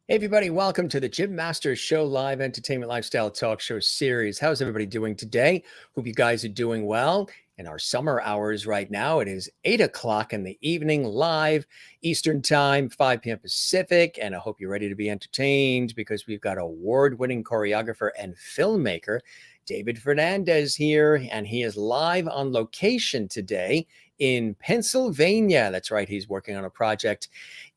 Hey everybody, welcome to the Jim Masters Show live entertainment lifestyle talk show series. How's everybody doing today? Hope you guys are doing well. In our summer hours right now, it is 8 o'clock in the evening, live Eastern time, 5 p.m. Pacific. And I hope you're ready to be entertained because we've got award-winning choreographer and filmmaker, David Fernandez here. And he is live on location today in Pennsylvania. That's right. He's working on a project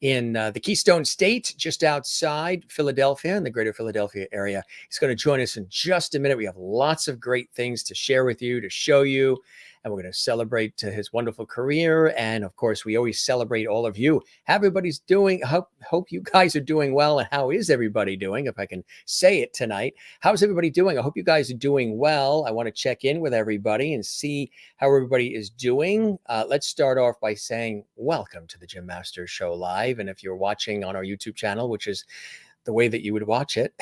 in the Keystone State, just outside Philadelphia, in the greater Philadelphia area. He's going to join us in just a minute. We have lots of great things to share with you, to show you, and we're going to celebrate his wonderful career. And of course, we always celebrate all of you. How everybody's doing. Hope you guys are doing well. And how is everybody doing? If I can say it tonight, how's everybody doing? I hope you guys are doing well. I want to check in with everybody and see how everybody is doing. Let's start off by saying welcome to the Jim Masters Show live. And if you're watching on our YouTube channel, which is the way that you would watch it,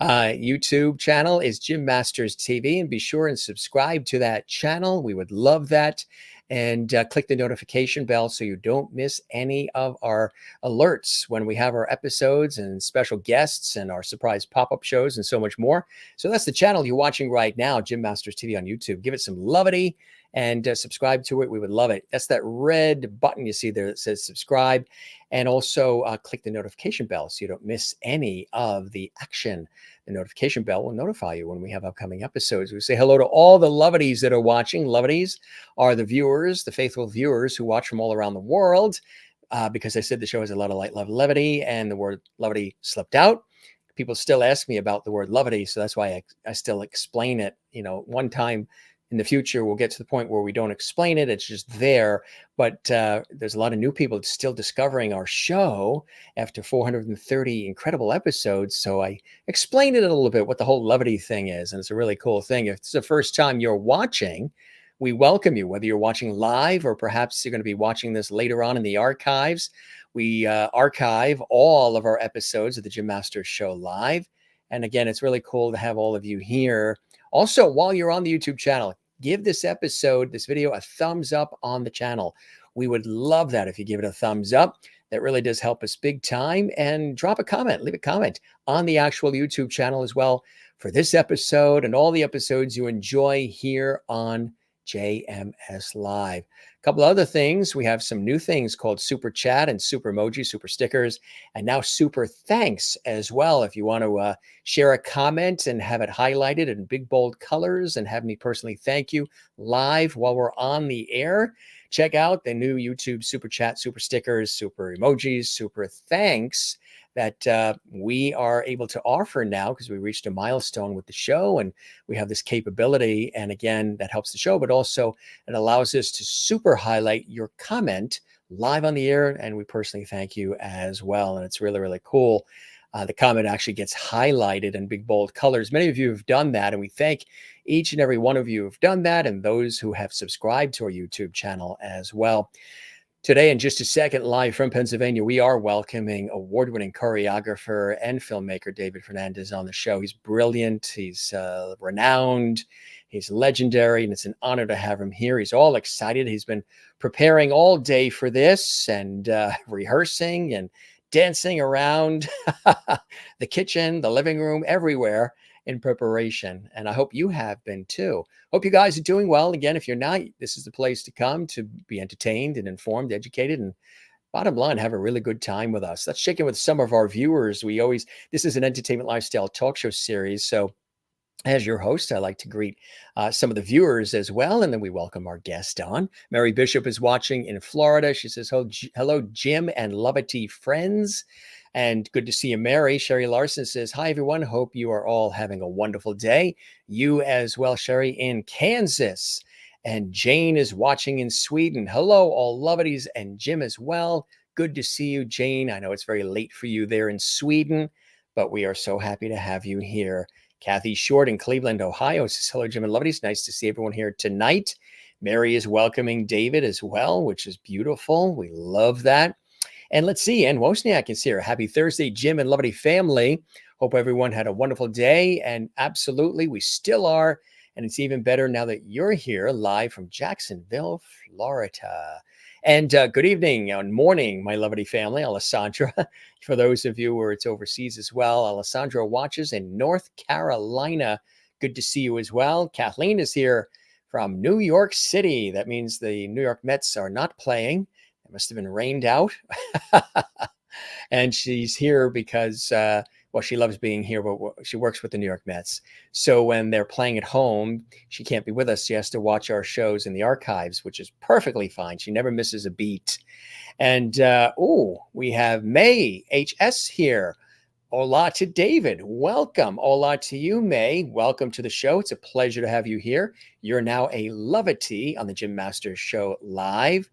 YouTube channel is Jim Masters TV, and be sure and subscribe to that channel. We would love that. And click the notification bell so you don't miss any of our alerts when we have our episodes and special guests and our surprise pop-up shows and so much more. So that's the channel you're watching right now, Jim Masters TV on YouTube. Give it some levity and subscribe to it. We would love it. That's that red button you see there that says subscribe. And also click the notification bell so you don't miss any of the action. The notification bell will notify you when we have upcoming episodes. We say hello to all the lovities that are watching. Lovities are the viewers, the faithful viewers who watch from all around the world, because I said the show has a lot of light, love, levity, and the word levity slipped out. People still ask me about the word levity, so that's why I still explain it. You know, one time in the future, we'll get to the point where we don't explain it. It's just there. But there's a lot of new people still discovering our show after 430 incredible episodes. So I explained it a little bit, what the whole levity thing is. And it's a really cool thing. If it's the first time you're watching, we welcome you, whether you're watching live or perhaps you're going to be watching this later on in the archives. We archive all of our episodes of the Jim Masters Show live. And again, it's really cool to have all of you here. Also, while you're on the YouTube channel, give this episode, this video, a thumbs up on the channel. We would love that if you give it a thumbs up. That really does help us big time. And drop a comment, leave a comment on the actual YouTube channel as well for this episode and all the episodes you enjoy here on JMS Live. A couple other things. We have some new things called Super Chat and Super Emoji, Super Stickers, and now Super Thanks as well. If you want to share a comment and have it highlighted in big, bold colors and have me personally thank you live while we're on the air, check out the new YouTube Super Chat, Super Stickers, Super Emojis, Super Thanks that we are able to offer now because we reached a milestone with the show and we have this capability. And again, that helps the show, but also it allows us to super highlight your comment live on the air. And we personally thank you as well. And it's really, really cool. The comment actually gets highlighted in big, bold colors. Many of you have done that, and we thank each and every one of you who have done that and those who have subscribed to our YouTube channel as well. Today, in just a second, live from Pennsylvania, we are welcoming award-winning choreographer and filmmaker David Fernandez on the show. He's brilliant. He's renowned. He's legendary, and it's an honor to have him here. He's all excited. He's been preparing all day for this and rehearsing and dancing around the kitchen, the living room, everywhere in preparation. And I hope you have been too. Hope you guys are doing well. Again, if you're not, this is the place to come to be entertained and informed, educated, and Bottom line, have a really good time with us. Let's check in with some of our viewers. This is an entertainment lifestyle talk show series. So as your host, I like to greet some of the viewers as well, and then we welcome our guest on. Mary Bishop is watching in Florida. She says, hello, Jim and Lovety friends. And good to see you, Mary. Sherry Larson says, hi, everyone. Hope you are all having a wonderful day. You as well, Sherry, in Kansas. And Jane is watching in Sweden. Hello, all Loveties, and Jim as well. Good to see you, Jane. I know it's very late for you there in Sweden, but we are so happy to have you here. Kathy Short in Cleveland, Ohio says, hello, Jim and Loveties. Nice to see everyone here tonight. Mary is welcoming David as well, which is beautiful. We love that. And let's see, Ann Wozniak is here. Happy Thursday, Jim and Lovety family. Hope everyone had a wonderful day. And absolutely, we still are. And it's even better now that you're here live from Jacksonville, Florida. And good evening and morning, my Lovety family. Alessandra, for those of you where it's overseas as well. Alessandra watches in North Carolina. Good to see you as well. Kathleen is here from New York City. That means the New York Mets are not playing. It must have been rained out. And she's here because, well, she loves being here, but she works with the New York Mets. So when they're playing at home, she can't be with us. She has to watch our shows in the archives, which is perfectly fine. She never misses a beat. And, we have May HS here. Hola to David. Welcome. Hola to you, May. Welcome to the show. It's a pleasure to have you here. You're now a Lovety on the Jim Masters Show live.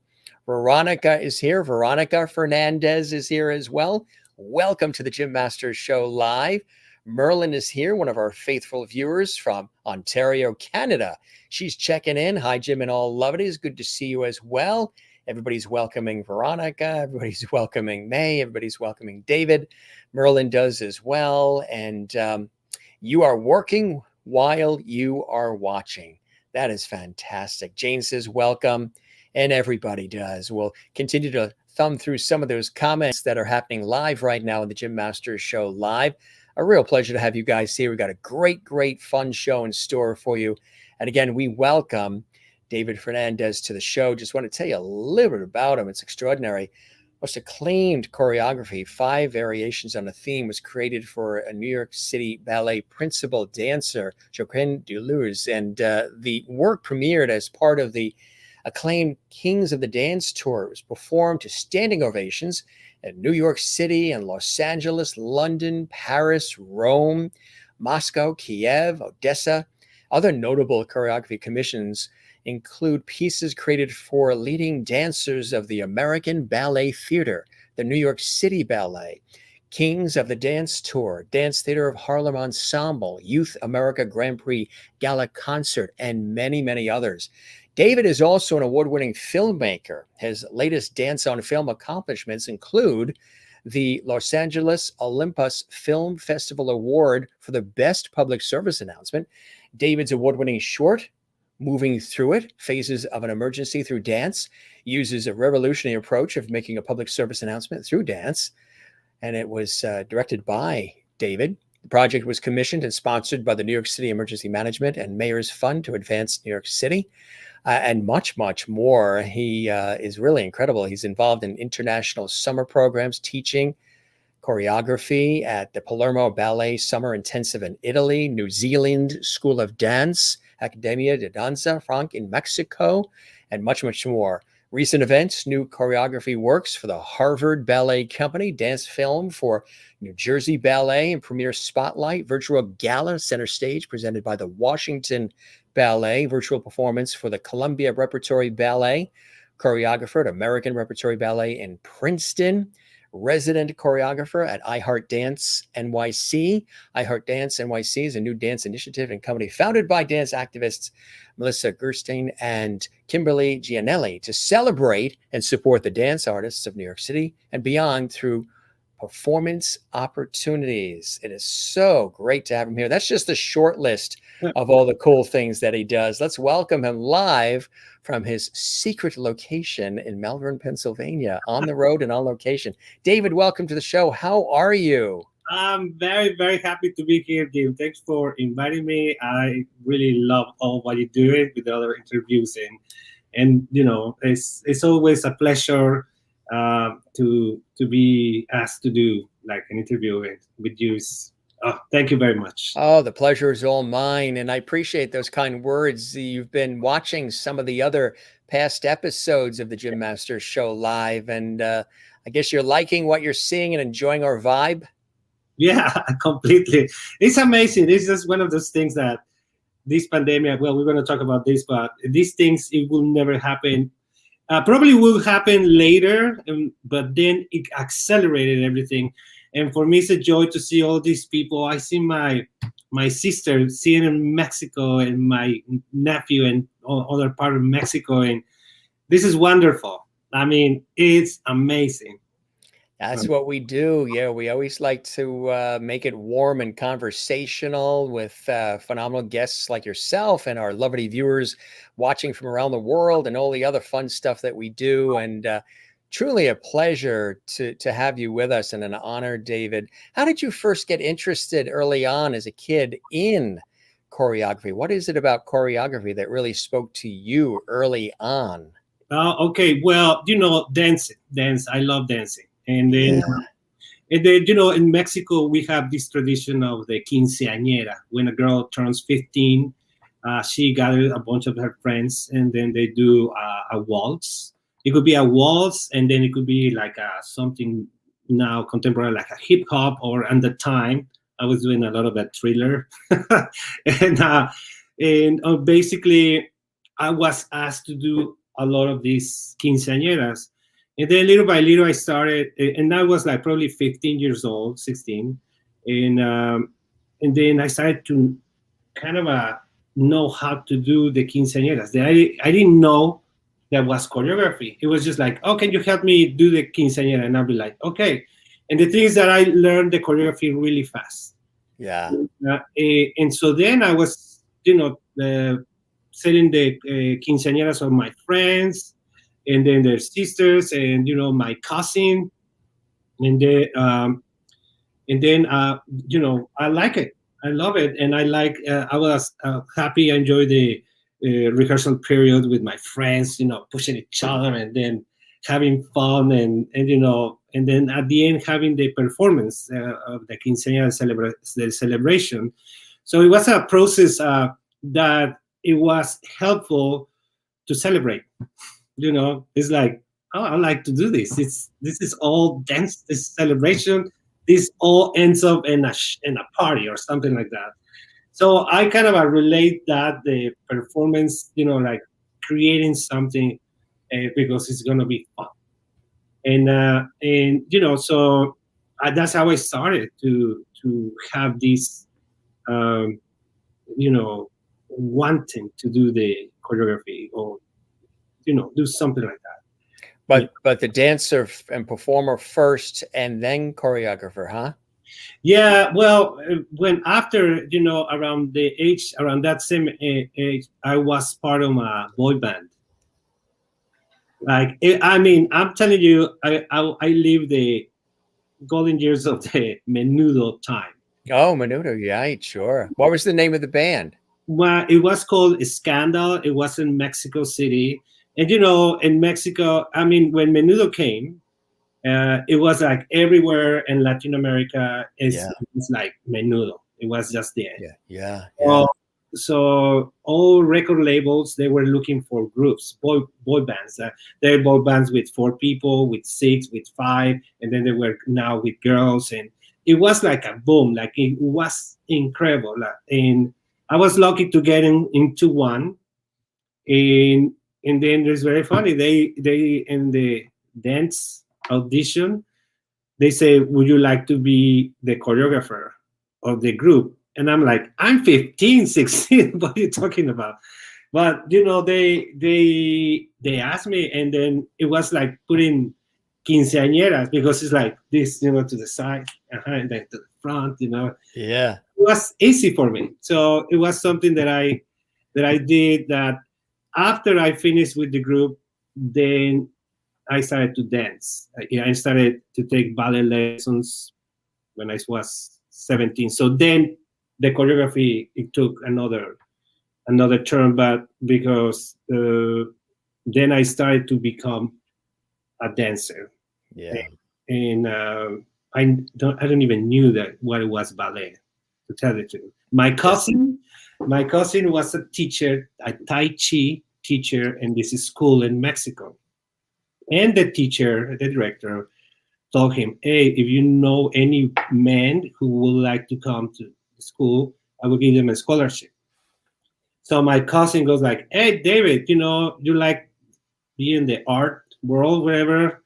Veronica is here. Veronica Fernandez is here as well. Welcome to the Jim Masters Show live. Merlin is here, one of our faithful viewers from Ontario, Canada. She's checking in. Hi, Jim and all Loveties. Good to see you as well. Everybody's welcoming Veronica. Everybody's welcoming May. Everybody's welcoming David. Merlin does as well. And you are working while you are watching. That is fantastic. Jane says, welcome. And everybody does. We'll continue to thumb through some of those comments that are happening live right now in the Jim Masters Show live. A real pleasure to have you guys here. We've got a great, fun show in store for you. And again, we welcome David Fernandez to the show. Just want to tell you a little bit about him. It's extraordinary. Most acclaimed choreography, 5 variations on a theme, was created for a New York City ballet principal dancer, Joaquin Deleuze. And the work premiered as part of the acclaimed Kings of the Dance Tour. It was performed to standing ovations in New York City and Los Angeles, London, Paris, Rome, Moscow, Kiev, Odessa. Other notable choreography commissions include pieces created for leading dancers of the American Ballet Theater, the New York City Ballet, Kings of the Dance Tour, Dance Theater of Harlem Ensemble, Youth America Grand Prix Gala Concert, and many others. David is also an award-winning filmmaker. His latest dance on film accomplishments include the Los Angeles Olympus Film Festival Award for the Best Public Service Announcement, David's award-winning short, Moving Through It, Phases of an Emergency Through Dance, uses a revolutionary approach of making a public service announcement through dance, and it was directed by David. The project was commissioned and sponsored by the New York City Emergency Management and Mayor's Fund to Advance New York City. And much more. He is really incredible. He's involved in international summer programs, teaching choreography at the Palermo Ballet Summer Intensive in Italy, New Zealand School of Dance, Academia de Danza Franc in Mexico, and much more. Recent events, new choreography works for the Harvard Ballet Company, dance film for New Jersey Ballet, and premiere Spotlight, virtual gala center stage presented by the Washington Ballet, virtual performance for the Columbia Repertory Ballet, choreographer at American Repertory Ballet in Princeton, resident choreographer at iHeart Dance NYC. iHeart Dance NYC is a new dance initiative and company founded by dance activists Melissa Gerstein and Kimberly Gianelli to celebrate and support the dance artists of New York City and beyond through performance opportunities. It is so great to have him here. That's just a short list of all the cool things that he does. Let's welcome him live from his secret location in Malvern, Pennsylvania, on the road and on location. David, welcome to the show. How are you? I'm very happy to be here, Jim. Thanks for inviting me. I really love all what you're doing with the other interviews, and you know, it's always a pleasure to be asked to do like an interview with you. Oh, thank you very much. Oh, the pleasure is all mine. And I appreciate those kind words. You've been watching some of the other past episodes of the Jim Masters Show live. And I guess you're liking what you're seeing and enjoying our vibe. Yeah, completely. It's amazing. It's just one of those things that this pandemic, well, we're going to talk about this, but these things, it will never happen. Probably will happen later, but then it accelerated everything. And for me, it's a joy to see all these people. I see my sister seeing in Mexico, and my nephew and other part of Mexico, and this is wonderful. I mean, it's amazing. That's what we do. Yeah, we always like to make it warm and conversational with phenomenal guests like yourself and our lovely viewers watching from around the world and all the other fun stuff that we do. And truly a pleasure to have you with us and an honor, David. How did you first get interested early on as a kid in choreography? What is it about choreography that really spoke to you early on? Okay, well, dancing, dance. I love dancing, and then Yeah. in Mexico we have this tradition of the quinceañera. When a girl turns 15, she gathers a bunch of her friends, and then they do a waltz. It could be a waltz, and then it could be like something now contemporary, like a hip hop, or at the time I was doing a lot of that thriller, and basically I was asked to do a lot of these quinceañeras. And then little by little, I started, and I was like probably 15 years old, 16. And then I started to kind of know how to do the quinceañeras. I didn't know that was choreography. It was just like, oh, can you help me do the quinceañera? And I'll be like, okay. And the thing is that I learned the choreography really fast. Yeah. And so then I was, selling the quinceañeras of my friends, and then their sisters, and my cousin, and then I like it. I love it, and I was happy. I enjoyed the rehearsal period with my friends. Pushing each other, and then having fun, and then at the end having the performance of the quinceañera the celebration. So it was a process that it was helpful to celebrate. It's like, oh, I like to do this. This is all dance, this celebration. This all ends up in a party or something like that. So I kind of relate that the performance, like creating something because it's gonna be fun, and so that's how I started to have this, um, wanting to do the choreography, or do something like that. But the dancer and performer first and then choreographer, huh? Yeah, well, when after around that same age, I was part of a boy band. Like, I mean, I'm telling you, I lived the golden years of the menudo time. Oh, Menudo, yeah, sure. What was the name of the band? Well, it was called Scandal. It was in Mexico City, and in Mexico, I mean, when menudo came, it was like everywhere in Latin America. Yeah. It's like menudo. It was just there. Yeah. So all record labels, they were looking for groups, boy bands. They're boy bands with 4 people, with 6, with 5, and then they were now with girls, and it was like a boom. Like, it was incredible, and I was lucky to get into one, and then it's very funny. They in the dance audition, they say, would you like to be the choreographer of the group? And I'm like, I'm 15, 16. What are you talking about? But they asked me, and then it was like putting quinceañeras, because it's like this, to the side, and then to the front. Yeah. It was easy for me. So it was something that I did. That after I finished with the group, then I started to dance. I started to take ballet lessons when I was 17. So then the choreography, it took another turn, but because then I started to become a dancer. Yeah. And I don't even knew that what it was ballet, to tell the truth. My cousin was a teacher, a Tai Chi teacher in this school in Mexico. And the teacher, the director, told him, "Hey, if you know any men who would like to come to the school, I will give them a scholarship." So my cousin goes like, "Hey, David, you like being in the art world, whatever."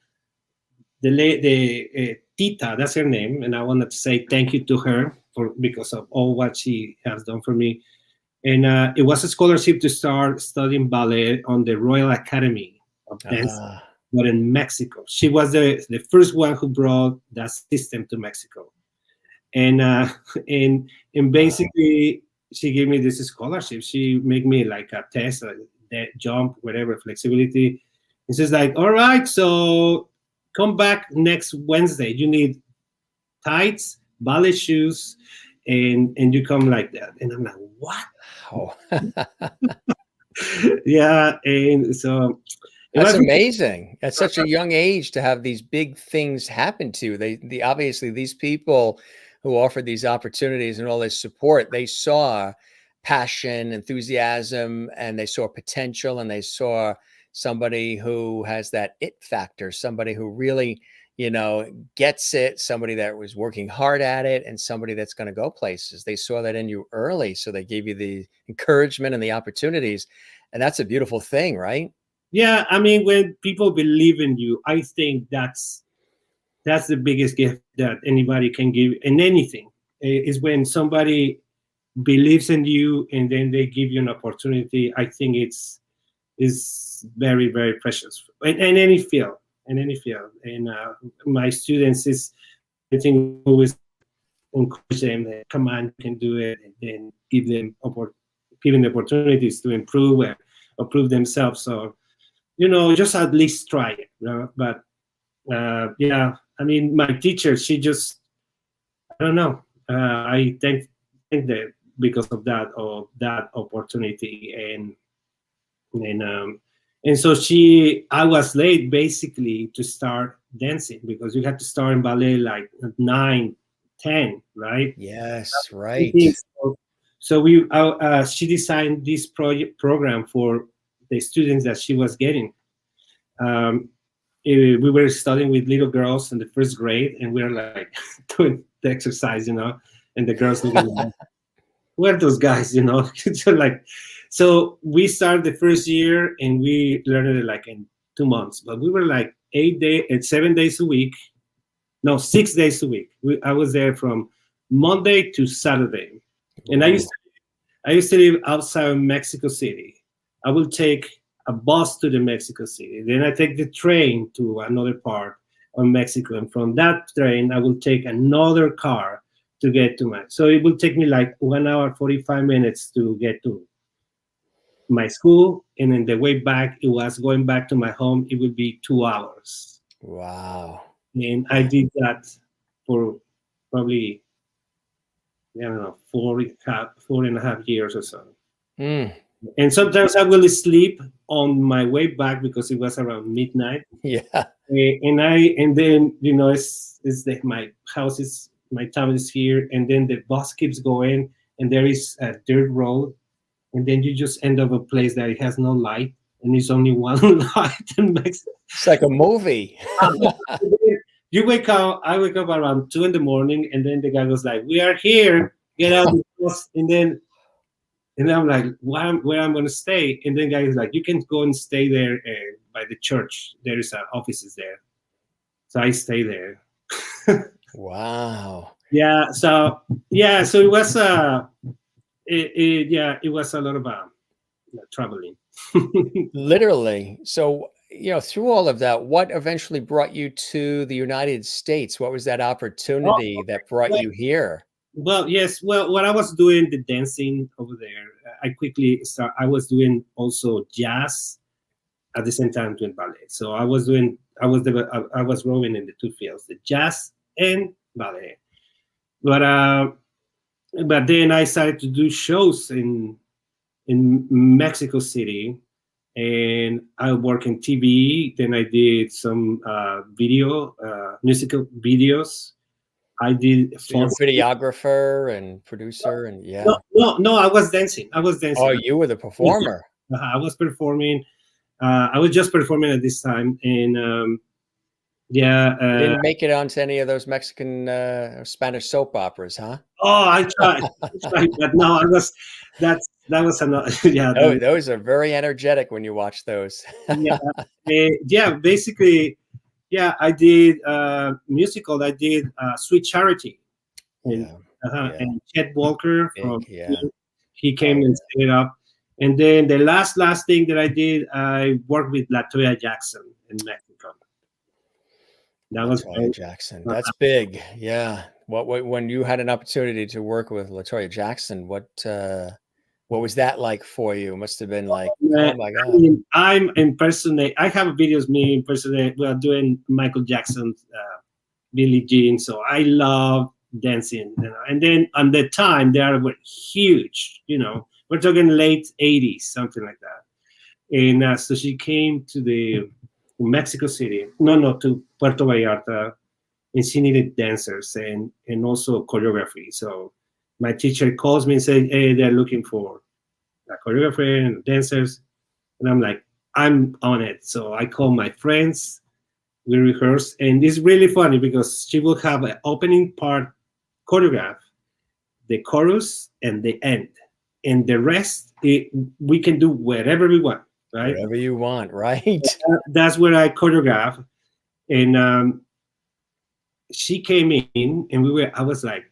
The Tita, that's her name, and I wanted to say thank you to her for because of all what she has done for me. And it was a scholarship to start studying ballet on the Royal Academy of Dance, Ah, but in Mexico. She was the first one who brought that system to Mexico, and and wow. basically she gave me this scholarship. She made me like a test, that jump, whatever, flexibility. And she's like, "All right, so come back next Wednesday. You need tights, ballet shoes, and you come like that." And I'm like, "What?" Oh, Yeah, and so it that's was. amazing. At such a young age to have these big things happen to you. Obviously these people who offered these opportunities and all this support, they saw passion, enthusiasm, and they saw potential, and they saw somebody who has that it factor, somebody who really, gets it, somebody that was working hard at it, and somebody that's going to go places. They saw that in you early, so they gave you the encouragement and the opportunities, and that's a beautiful thing, right? Yeah, I mean, when people believe in you, I think that's the biggest gift that anybody can give in anything. Is when somebody believes in you and then they give you an opportunity. I think it's is very very precious in any field, and my students is I think always encourage them that come on, you can do it, and then giving the opportunities to improve and improve themselves. So just at least try it, but yeah, I mean, my teacher, she just, I don't know. I think that because of that opportunity, and and so I was late basically to start dancing because you had to start in ballet like at 9, 10, right? Yes, I think right. so. She designed this program for the students that she was getting. Um, we were studying with little girls in the first grade, and we were like doing the exercise, and the girls looking at us, who are those guys, so like, so we started the first year and we learned it like in 2 months, but we were like 8 days and 7 days a week, no, 6 days a week. I was there from Monday to Saturday, and Ooh, I used to live outside of Mexico City. I will take a bus to the Mexico City. Then I take the train to another part of Mexico. And from that train, I will take another car to get to my. So it will take me like 1 hour, 45 minutes to get to my school. And then the way back, it was going back to my home, it would be 2 hours. wow. And I did that for probably, I don't know, 4.5 years or so. Mm, And sometimes I will sleep on my way back because it was around midnight. yeah. And then my house is my town is here, and then the bus keeps going, and there is a dirt road, and then you just end up a place that it has no light, and it's only one light and makes. It's like a movie. You wake up. I wake up around 2 in the morning, and then the guy was like, "We are here. Get out of the bus." And I'm like, where I'm going to stay? And then guy is like, "You can go and stay there by the church. There is offices there." So I stay there. Wow. So it was it was a lot of traveling. Literally. So, through all of that, what eventually brought you to the United States? What was that Oh, opportunity that brought well, you here? well, yes. Well, when I was doing the dancing over there, I quickly start. I was doing also jazz at the same time doing ballet. So I was rowing in the two fields, the jazz and ballet. But but then I started to do shows in Mexico City, and I work in TV. Then I did some musical videos. I did So you're phone. a videographer and producer, and No, yeah. no. I was dancing. I was Oh, dancing. you were the performer. I was performing. I was just performing at this time, and yeah. You didn't make it onto any of those Mexican or Spanish soap operas, huh? Oh, I tried, but no, I was. That was another. Yeah, Oh, those are very energetic when you watch those. yeah, yeah. Basically, yeah. I did musical. I did Sweet Charity, and Yeah, yeah, and Chet Walker big, from yeah. he Oh, came and set it up. And then the last thing that I did, I worked with Latoya Jackson in Mexico. That was Latoya Jackson. That's big. Yeah. What when you had an opportunity to work with Latoya Jackson, what was that like for you? It must have been like, oh my I God. mean, I'm impersonate. I have videos me impersonate. Well, doing Michael Jackson, Billie Jean. So I love dancing. And then on the time they were huge. We're talking late '80s, something like that. And so she came to the Mexico City. No, to Puerto Vallarta, and she needed dancers and also choreography. So my teacher calls me and says, "Hey, they're looking for a choreographer and dancers." And I'm like, I'm on it. So I call my friends, we rehearse, and it's really funny because she will have an opening part choreograph, the chorus, and the end. And the rest, we can do wherever we want, right? Whatever you want, right? That's where I choreograph. And she came in, and I was like,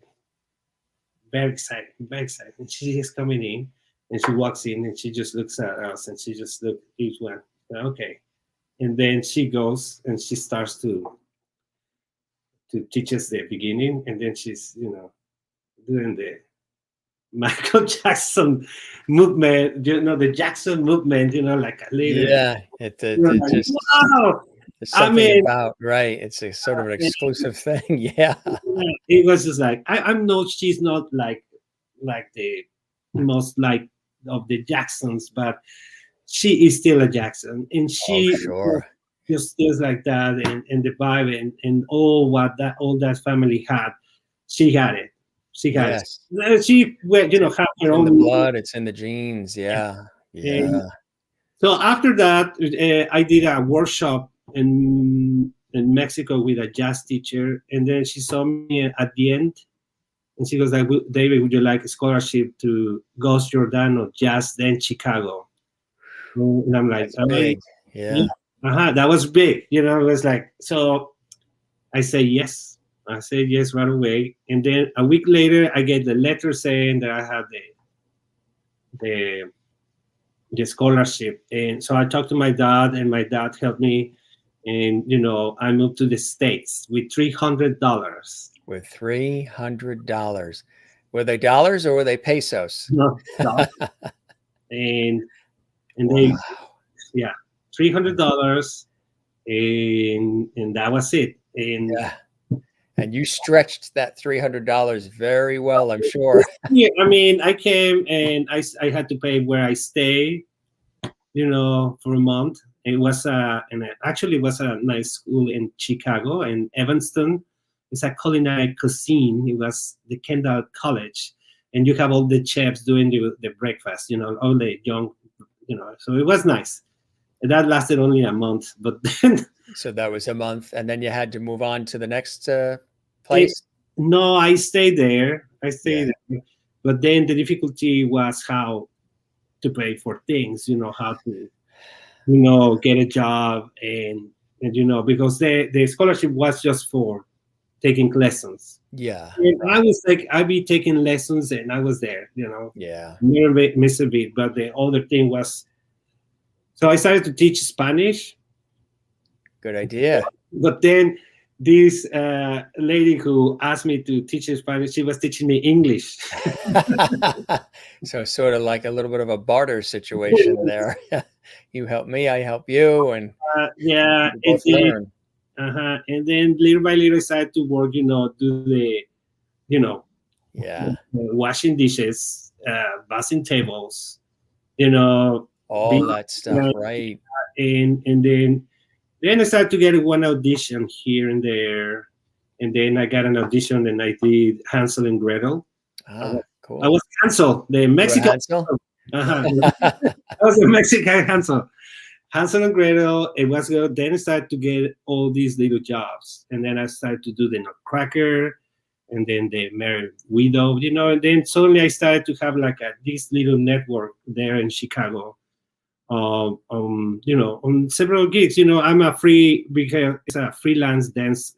very excited, very excited. And she is coming in, and she walks in, and she just looks at us, and she just looked each one. Okay. And then she goes and she starts to teach us the beginning, and then she's doing the Michael Jackson movement, the Jackson movement, like a little, Yeah. It like, just wow. there's I something mean, about, right. It's a sort of an exclusive thing. Yeah. it was just like I'm not. She's not like the most like of the Jacksons, but she is still a Jackson, and Oh, she sure. just feels like that, and the vibe and all that family had, she had it. She had it. Yes. She well, had her It's in the own. blood, it's in the genes. Yeah. And Yeah. so after that, I did a workshop in Mexico with a jazz teacher, and then she saw me at the end, and she goes like, "David, would you like a scholarship to Ghost Giordano Jazz then Chicago?" And I'm like, That's "Oh, big. yeah, Yeah. that was big." It was like, so I say yes. I said yes right away, and then a week later, I get the letter saying that I have the the scholarship. And so I talked to my dad, and my dad helped me. And I moved to the States with $300. With $300. Were they dollars or were they pesos? No, dollars. and and Wow. they yeah, $300, and that was it. And Yeah. And you stretched that $300 very well, I'm sure. yeah, I mean, I came and I had to pay where I stay, for a month. It was actually it was a nice school in Chicago, in Evanston. It's a culinary cuisine. It was the Kendall College, and you have all the chefs doing the breakfast. All the young, So it was nice. And that lasted only a month, but then So that was a month, and then you had to move on to the next it, place? no, I stayed there. I Yeah. stayed there, but then the difficulty was how to pay for things. How to get a job, and because the scholarship was just for taking lessons. Yeah. And I Right. was like, I'd be taking lessons, and I was there, Yeah. never miss a beat. But the other thing was, so I started to teach Spanish, Good idea. but then this lady who asked me to teach her Spanish, she was teaching me English. So sort of like a little bit of a barter situation there. You help me, I help you, and Yeah, we both learn. and then little by little I started to work, do the, you know, Yeah. washing dishes, bussing tables, you know, All Being, that stuff, right? and then I started to get one audition here and there, and then I got an audition and I did Hansel and Gretel. I was, Ah, I cool. was Hansel, the You were Mexican. Hansel? Uh-huh. I was the Mexican Hansel. Hansel and Gretel. It was good. Then I started to get all these little jobs, and then I started to do the Nutcracker, and then the Merry Widow, and then suddenly I started to have like this little network there in Chicago. On several gigs. I'm a free because it's a freelance dance.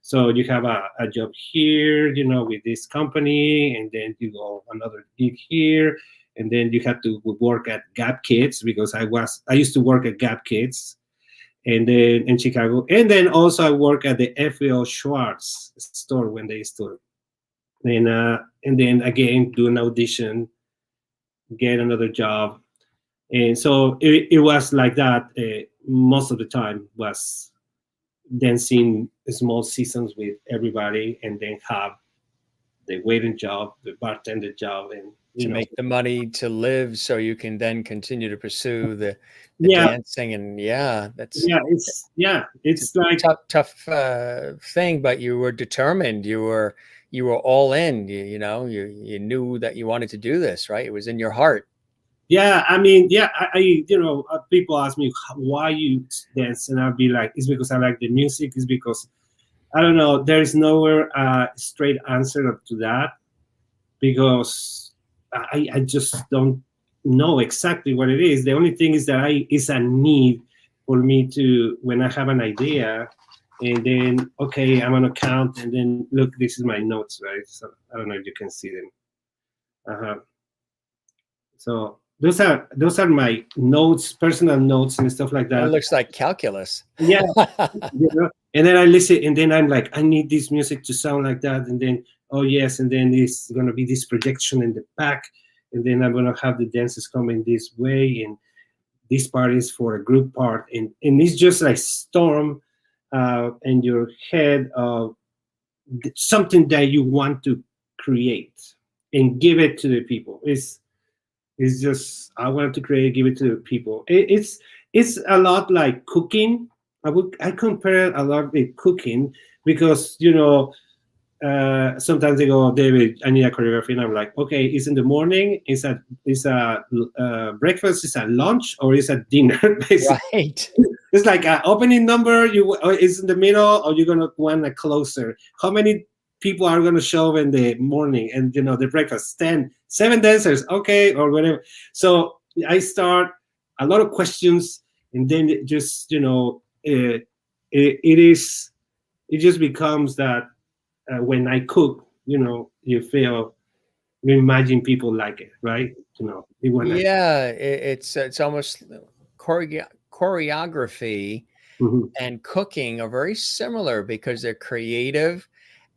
So you have a job here, with this company, and then you go another gig here, and then you have to work at Gap Kids because I used to work at Gap Kids, and then in Chicago, and then also I work at the FL Schwartz store when they store, and then again do an audition, get another job, and so it was like that. Most of the time was dancing small seasons with everybody, and then have the waiting job, the bartender job, and To make the money to live so you can then continue to pursue the yeah, dancing. And yeah, it's it's like a tough thing, but you were determined. You were all in. You knew that you wanted to do this, right? It was in your heart. yeah. I mean, yeah. People ask me why you dance, and I'll be like, it's because I like the music. It's because I don't know. There is nowhere straight answer to that because I just don't know exactly what it is. The only thing is that is a need for me to, when I have an idea, and then okay, I'm gonna count, and then look, this is my notes, right? So I don't know if you can see them. So those are my notes, personal notes and stuff like It that. looks like calculus. Yeah, and then I listen, and then I'm like, I need this music to sound like that, and then oh yes, and then it's gonna be this projection in the back, and then I'm gonna have the dances coming this way, and this part is for a group part, and it's just like storm in your head of something that you want to create and give it to the people. It's just I want to create, give it to the people. It's a lot like cooking. I compare it a lot with cooking because sometimes they go, David, I need a choreography, and I'm like, okay, it's in the morning, it's a breakfast, it's a lunch, or it's a dinner. Basically, Right. it's like an opening number. Or it's in the middle, or you're gonna want a closer. How many people are gonna show up in the morning, and the breakfast 7 dancers, okay, or whatever. So I start a lot of questions, and then it just it just becomes that when I cook, you imagine people like it, right? They want to. Yeah, it's almost choreography Mhm. and cooking are very similar because they're creative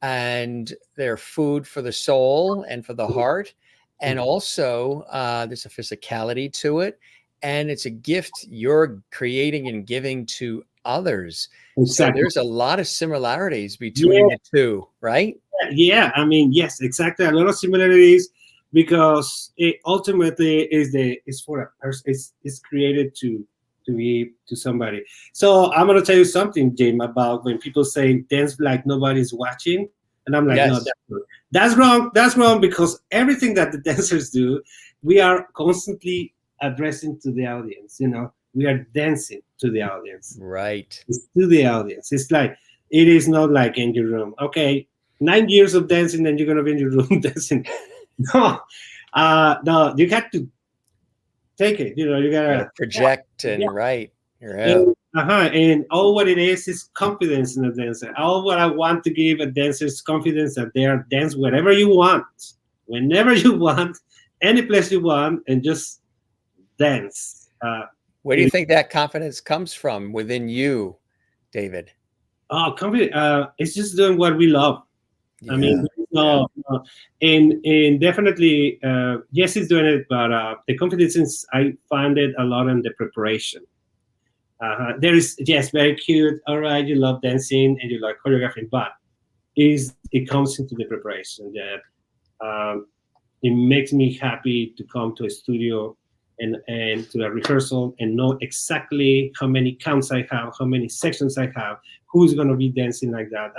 and they're food for the soul and for the heart. And Mhm. also, there's a physicality to it. And it's a gift you're creating and giving to others. So Exactly. there's a lot of similarities between Yeah, the two, right? yeah. I mean, yes, exactly. A lot of similarities because it ultimately is for a person. It's created to be to somebody. So I'm gonna tell you something, Jim, about when people say dance like nobody's watching, and I'm like, no, Yes. that's wrong. That's wrong because everything that the dancers do, we are constantly addressing to the audience. We are dancing to the audience. Right. It's to the audience. It's like it is not like in your room. Okay, 9 years of dancing, and you're gonna be in your room dancing. No, no, you got to take it. You Got to gotta. project Yeah, and right. Yeah. and all what it is confidence in the dancer. All what I want to give a dancer is confidence that they are dance wherever you want, whenever you want, any place you want, and just dance. Where do you think that confidence comes from within you, David? Confidence. It's just doing what we love. I mean, Yeah. Yeah. no, and definitely, yes, he's doing it, but the confidence is, I find it a lot in the preparation. There is, yes, very cute. All right, you love dancing and you like choreographing, but it comes into the preparation that it makes me happy to come to a studio and to the rehearsal and know exactly how many counts I have, how many sections I have, who's going to be dancing like that.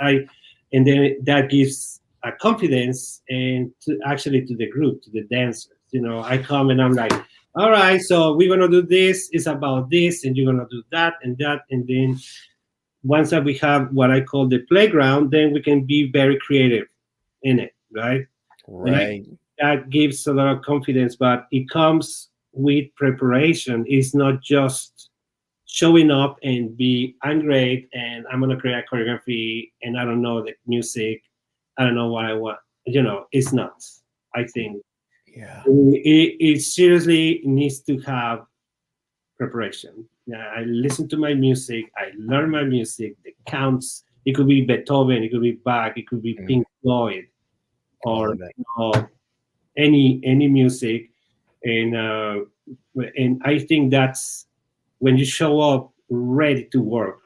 And then that gives a confidence and actually to the group, to the dancers. I come and I'm like, all right, so we're gonna do this. It's about this, and you're gonna do that and that, and then once that we have what I call the playground, then we can be very creative in it, right? And Right. that gives a lot of confidence, but it comes with preparation. It's not just showing up and be I'm great and I'm gonna create a choreography and I don't know the music, I don't know what I want. It's not. I think Yeah. it seriously needs to have preparation. Yeah, I listen to my music, I learn my music, the counts. It could be Beethoven, it could be Bach, it could be Mm, Pink Floyd, all or of it. any music, and I think that's when you show up ready to work,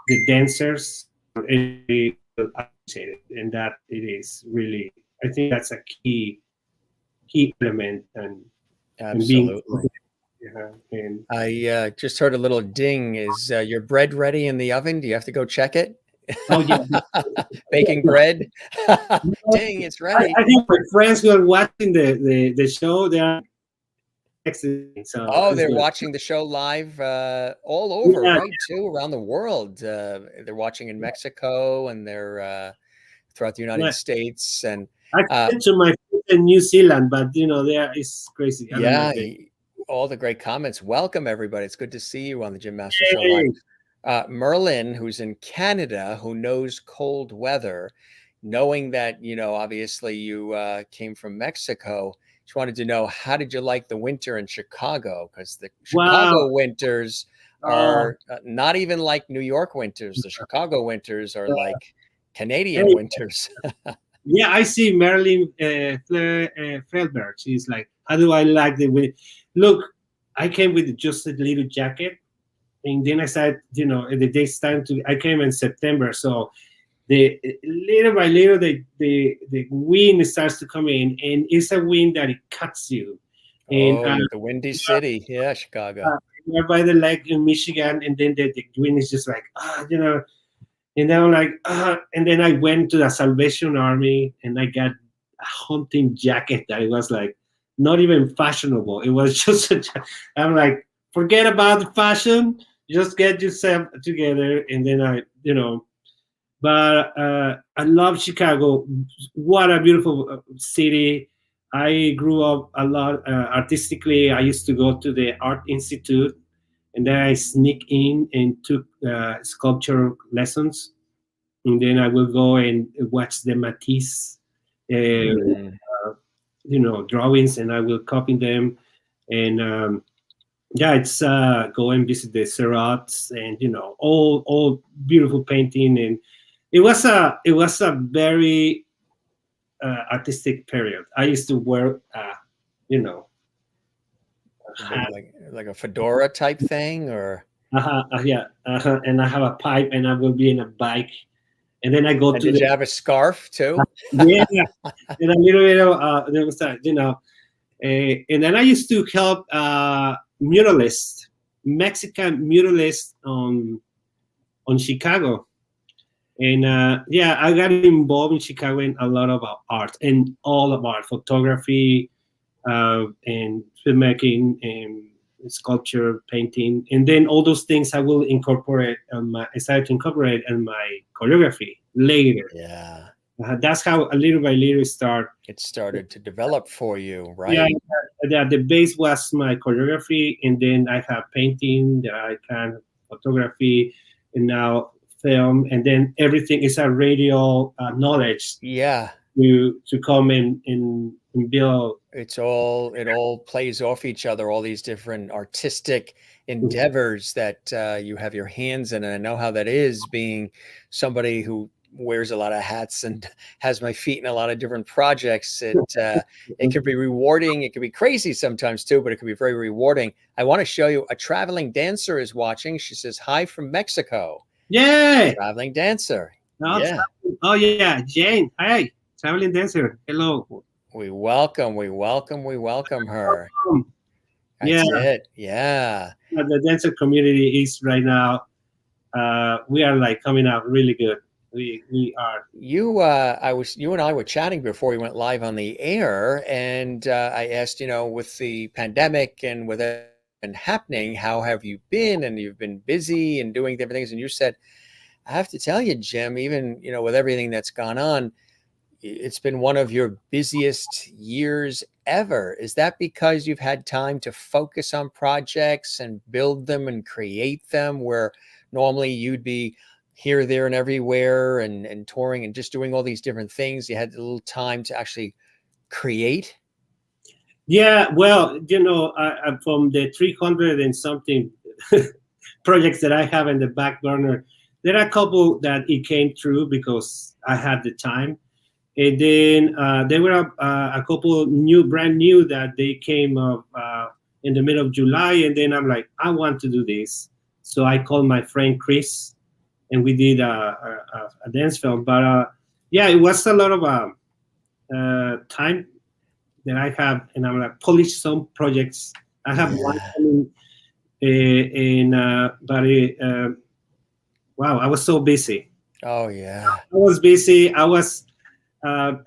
the dancers will appreciate it, and that it is really. I think that's a key element, and being Absolutely. yeah, and I just heard a little ding. Is your bread ready in the oven? Do you have to go check it? oh yeah, Baking bread. Ding, it's ready. I think my friends who are watching the show, they are texting, so Oh, it's they're good. watching the show live all over, Yeah, right? Too around the world. They're watching in Mexico and they're throughout the United yeah. States. And I uh, sent to my friends in New Zealand, but there is crazy. I don't know yeah, if they. all the great comments. Welcome, everybody. It's good to see you on the Jim Master Show Live. Hey, Merlin, who's in Canada, who knows cold weather, knowing that, obviously you came from Mexico, just wanted to know, how did you like the winter in Chicago? Because the wow. Chicago winters Uh, are not even like New York winters. The Chicago winters are like Canadian hey, winters. yeah, I see Marilyn Felberg. She's like, how do I like the way? Look, I came with just a little jacket, and then I said, the day's time to. I came in September, so the little by little the wind starts to come in, and it's a wind that it cuts you. And Oh, the Windy City. Yeah, Chicago. you're by the lake in Michigan, and then the wind is just like and then I'm like and then I went to the Salvation Army, and I got a hunting jacket that it was like not even fashionable. It was just I'm like, forget about the fashion, just get yourself together, and then but I love Chicago. What a beautiful city. I grew up a lot artistically. I used to go to the Art Institute, and then I sneak in and took sculpture lessons. And then I will go and watch the Matisse, uh, Mhm. drawings, and I will copy them. And yeah, it's go and visit the Serats, and all beautiful painting. And it was a very artistic period. I used to wear you know a hat, Like a fedora type thing, or yeah, and I have a pipe, and I will be in a bike, and then I go and to did the you have a scarf too? yeah, and a little bit of there was that and then I used to help muralists, Mexican muralists on Chicago. And yeah, I got involved in Chicago in a lot of art and all of art, photography, and filmmaking, and sculpture, painting, and then all those things I will incorporate. I started to incorporate in my choreography later. Yeah, That's how a little by little start. it started to develop for you, Yeah, right? the base was my choreography, and then I have painting that I can, photography, and now film, and then everything is a radio knowledge Yeah, to come and build. it all plays off each other, all these different artistic endeavors that you have your hands in. And I know how that is, being somebody who wears a lot of hats and has my feet in a lot of different projects. It can be rewarding. It can be crazy sometimes too, but it can be very rewarding. I want to show you, a traveling dancer is watching. She says, hi from Mexico. Yeah. Traveling dancer. Oh, Yeah. oh yeah, Jane. Hi, traveling dancer. Hello. We welcome her. Yeah, That's it. Yeah. the dancer community is right now. We are like coming out really good. We are. You and I were chatting before we went live on the air, and I asked, with the pandemic and with it been happening, how have you been? And you've been busy and doing different things. And you said, I have to tell you, Jim, even, with everything that's gone on, it's been one of your busiest years ever. Is that because you've had time to focus on projects and build them and create them where normally you'd be here, there, and everywhere and touring and just doing all these different things? You had a little time to actually create? Yeah, well, from the 300 and something projects that I have in the back burner, there are a couple that it came through because I had the time. And then there were a couple brand new that they came up in the middle of July. And then I'm like, I want to do this. So I called my friend Chris and we did a dance film. But yeah, it was a lot of time that I have, and I'm like polish some projects. I have one Yeah. coming, but wow, I was so busy. Oh, yeah. I was busy. I was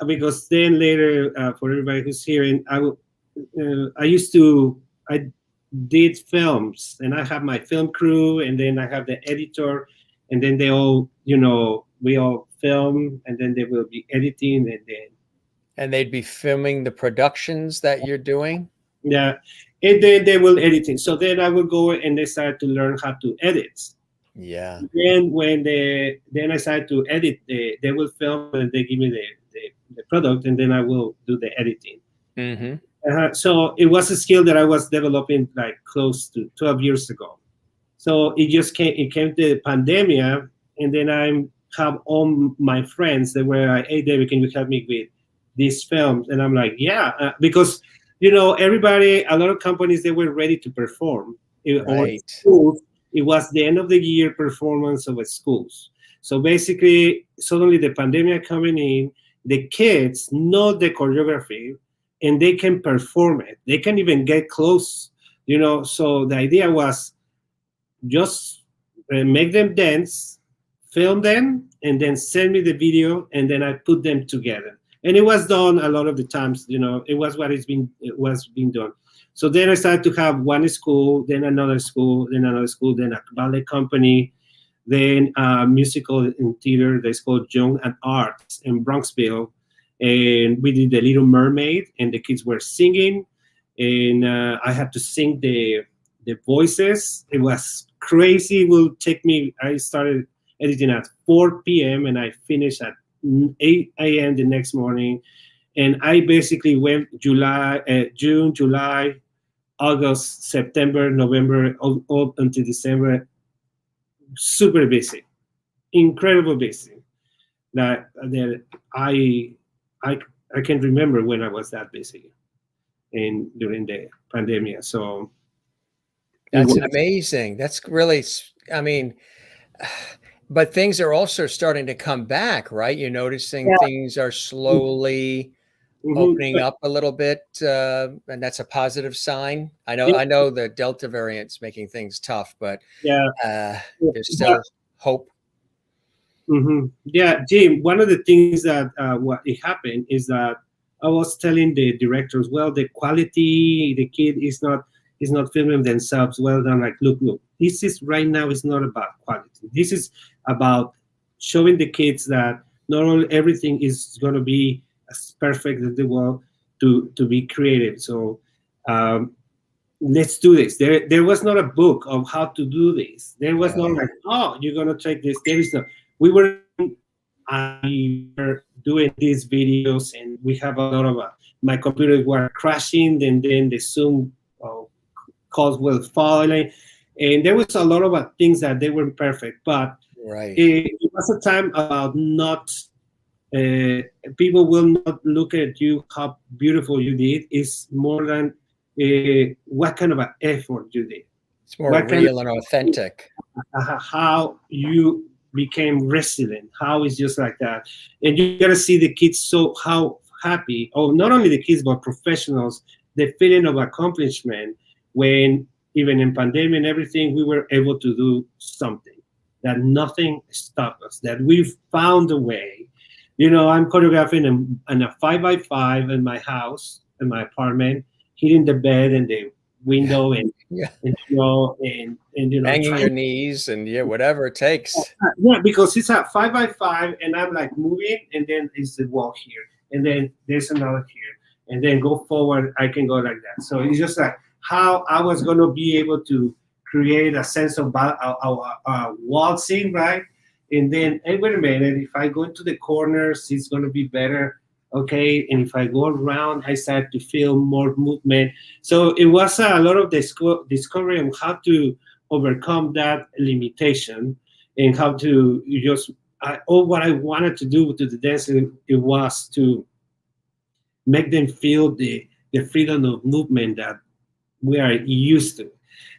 because then later for everybody who's hearing, I used to I did films, and I have my film crew, and then I have the editor, and then they all we all film, and then they will be editing, and then And they'd be filming the productions that you're doing? yeah, and then they will edit it. So then I will go and they start to learn how to edit. Yeah. Then then I start to edit, they will film and they give me the product, and then I will do the editing. Mm-hmm. So it was a skill that I was developing like close to 12 years ago. So it came to the pandemic, and then I have all my friends that were like, hey David, can you help me with these films? And I'm like, yeah, because everybody, a lot of companies, they were ready to perform. Or Right. schools, it was the end of the year performance of schools. So basically, suddenly the pandemic coming in, the kids know the choreography and they can perform it. They can even get close, So the idea was just make them dance, film them, and then send me the video, and then I put them together. And it was done a lot of the times. It was it was being done. So then I started to have one school, then another school, then another school, then a ballet company, then a musical in theater that's called Young and Arts in Bronxville, and we did the Little Mermaid, and the kids were singing, and I had to sing the voices. It was crazy. It will take me. I started editing at 4 p.m. and I finished at 8 a.m. the next morning. And I basically went June, July, August, September, November, up until December. Super busy, incredible busy. That I I can't remember when I was that busy, and during the pandemic. So it That's was. amazing. That's really, I mean, but things are also starting to come back, right? You're noticing Yeah. things are slowly opening Mhm. up a little bit, and that's a positive sign. I know, Yeah, I know the Delta variant's making things tough, but yeah. uh, there's But still hope. yeah, Jim. One of the things that what it happened is that I was telling the directors, well, the quality, the kid is not filming themselves well. I'm like, look, this is right now is not about quality. This is about showing the kids that not only everything is going to be as perfect as they want to be creative. So um, let's do this. There was not a book of how to do this. There was not Right. like, oh, you're gonna take this. There is no. We were doing these videos, and we have a lot of my computers were crashing, and then the Zoom uh, calls were falling, and there was a lot of things that they weren't perfect. But Right. it was a time about not. Uh, People will not look at you how beautiful you did. It's more than what kind of an effort you did, It's more what kind real and authentic. of how you became resilient, how it's just like that. And you gotta see the kids so how happy, oh, not only the kids but professionals, the feeling of accomplishment when even in pandemic and everything, we were able to do something, that nothing stopped us, that we found a way. I'm choreographing in a 5x5 in my house, in my apartment, hitting the bed and the Yeah. window, and Yeah. Banging trying. your knees and yeah, whatever it takes. Yeah, because it's a 5x5, and I'm like moving, and then it's the wall here, and then there's another here, and then go forward. I can go like that. So it's just like how I was going to be able to create a sense of waltzing, right? And then, hey, wait a minute, if I go into the corners, it's going to be better. Okay, and if I go around, I start to feel more movement. So it was a lot of discovery on how to overcome that limitation, and how to all what I wanted to do to the dancers, it was to make them feel the freedom of movement that we are used to.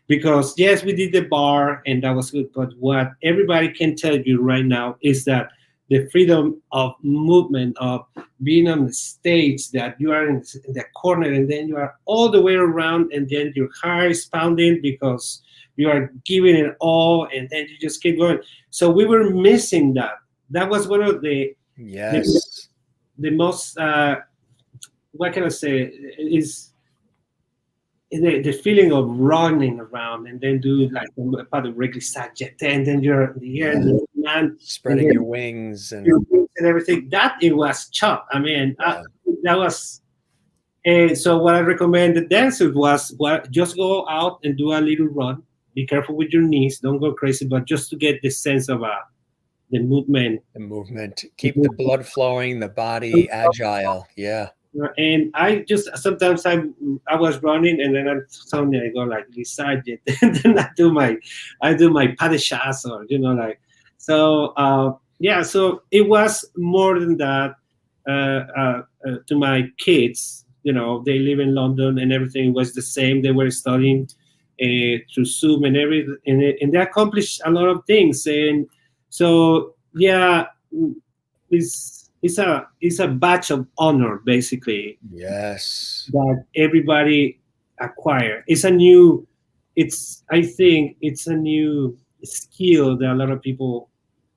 Because yes, we did the bar and that was good, but what everybody can tell you right now is that the freedom of movement, of being on the stage, that you are in the corner and then you are all the way around, and then your heart is pounding because you are giving it all, and then you just keep going. So we were missing that. That was one of the, Yes. the most what can I say, is the feeling of running around and then do like a part of Wrigley Sajete, and then you're in the air, Yeah. and the man, and Spreading then your wings your and wings and everything. That it was chop. I mean, yeah. that was. And so what I recommend the dancers was, just go out and do a little run. Be careful with your knees. Don't go crazy, but just to get the sense of the movement. The movement. Keep the blood flowing, the body agile. Yeah. And I just sometimes I was running, and then suddenly I go like beside it, and then I do my pas de chasse, or like. So yeah, so it was more than that. To my kids, they live in London, and everything was the same. They were studying through Zoom and everything, and they accomplished a lot of things. And so yeah, it's a badge of honor, basically, Yes. that everybody acquire. I think it's a new skill that a lot of people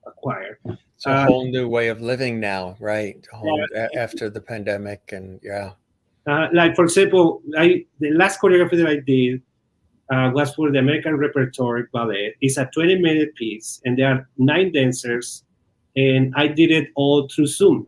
acquire. It's a uh, whole new way of living now, right? After the pandemic and yeah. like, for example, the last choreography that I did was for the American Repertory Ballet. It's a 20-minute piece, and there are 9 dancers, and I did it all through Zoom.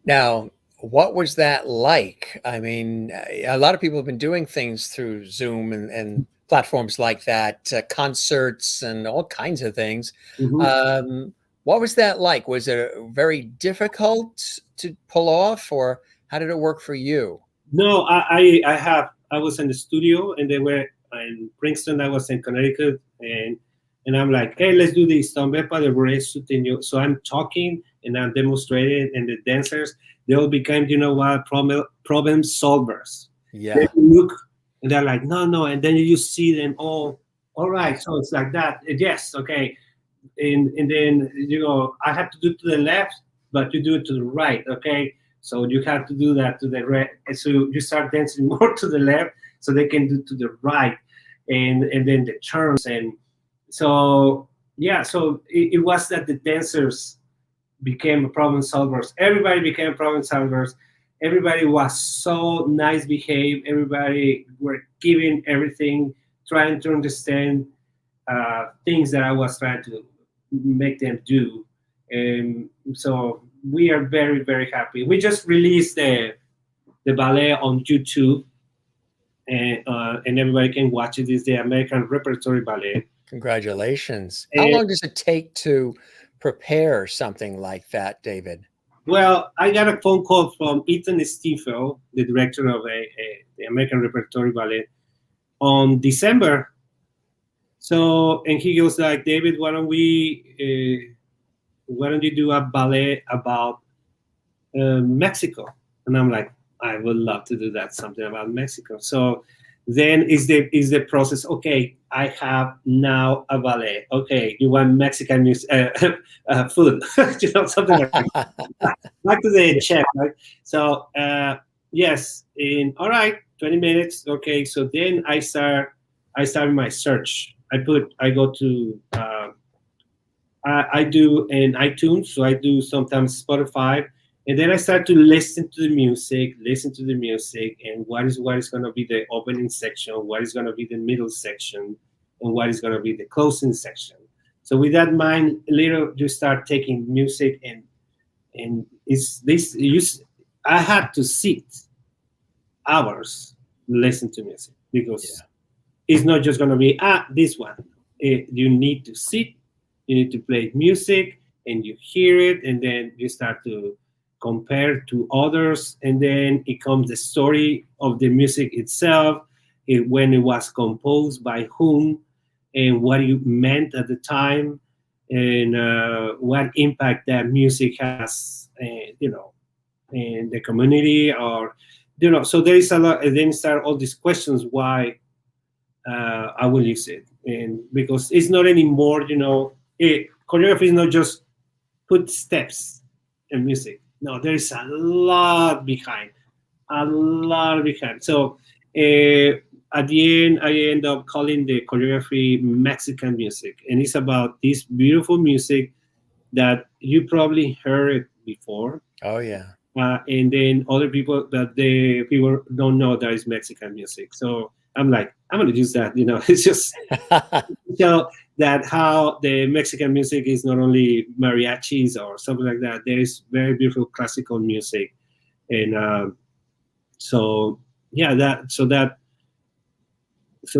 Now, what was that like? I mean, a lot of people have been doing things through Zoom and platforms like that, concerts and all kinds of things. Mhm. Um, what was that like? Was it very difficult to pull off, or how did it work for you? No, I was in the studio, and they were in Princeton. I was in Connecticut, and I'm like, hey, let's do this. So I'm talking and I'm demonstrating, and the dancers, they all became, problem solvers. They Yeah. look, and they're like, no, no, and then you see them all right. So it's like that. Yes, okay, and then I have to do to the left, but you do it to the right, okay? So you have to do that to the right. And so you start dancing more to the left, so they can do to the right, and then the turns. And so yeah, so it was that the dancers became problem solvers. Everybody became problem solvers. Everybody was so nice behaved. Everybody were giving everything, trying to understand things that I was trying to make them do. And so we are very, very happy. We just released the ballet on YouTube, and everybody can watch it. It's the American Repertory Ballet. Congratulations. How And, long does it take to prepare something like that, David? well, I got a phone call from Ethan Stiefel, the director of the American Repertory Ballet, on December. So, and he goes like, David, why don't you do a ballet about Mexico? And I'm like, I would love to do that, something about Mexico. So then is the process. Okay, I have now a ballet. Okay, you want Mexican music, food, something like that. Back to the chef, right? So yes, all right, 20 minutes. Okay, so then I start my search. I go to I do in iTunes, so I do sometimes Spotify, and then I start to listen to the music, and what is going to be the opening section, what is going to be the middle section, and what is going to be the closing section. So with that mind, later you start taking music, and it's this I had to sit hours listen to music because it's not just going to be this one. You need to sit, you need to play music, and you hear it, and then you start to compare to others, and then it comes the story of the music itself, when it was composed by whom, and what you meant at the time, and what impact that music has, in the community, or so there is a lot, and then start all these questions why I will use it, and because it's not anymore, choreography is not just put steps in music. No, there is a lot behind. So at the end, I end up calling the choreography Mexican music, and it's about this beautiful music that you probably heard before. Oh yeah. And then other people that the people don't know that is Mexican music. So I'm like, I'm gonna use that. It's just so that how the Mexican music is not only mariachis or something like that. There is very beautiful classical music, and so yeah, so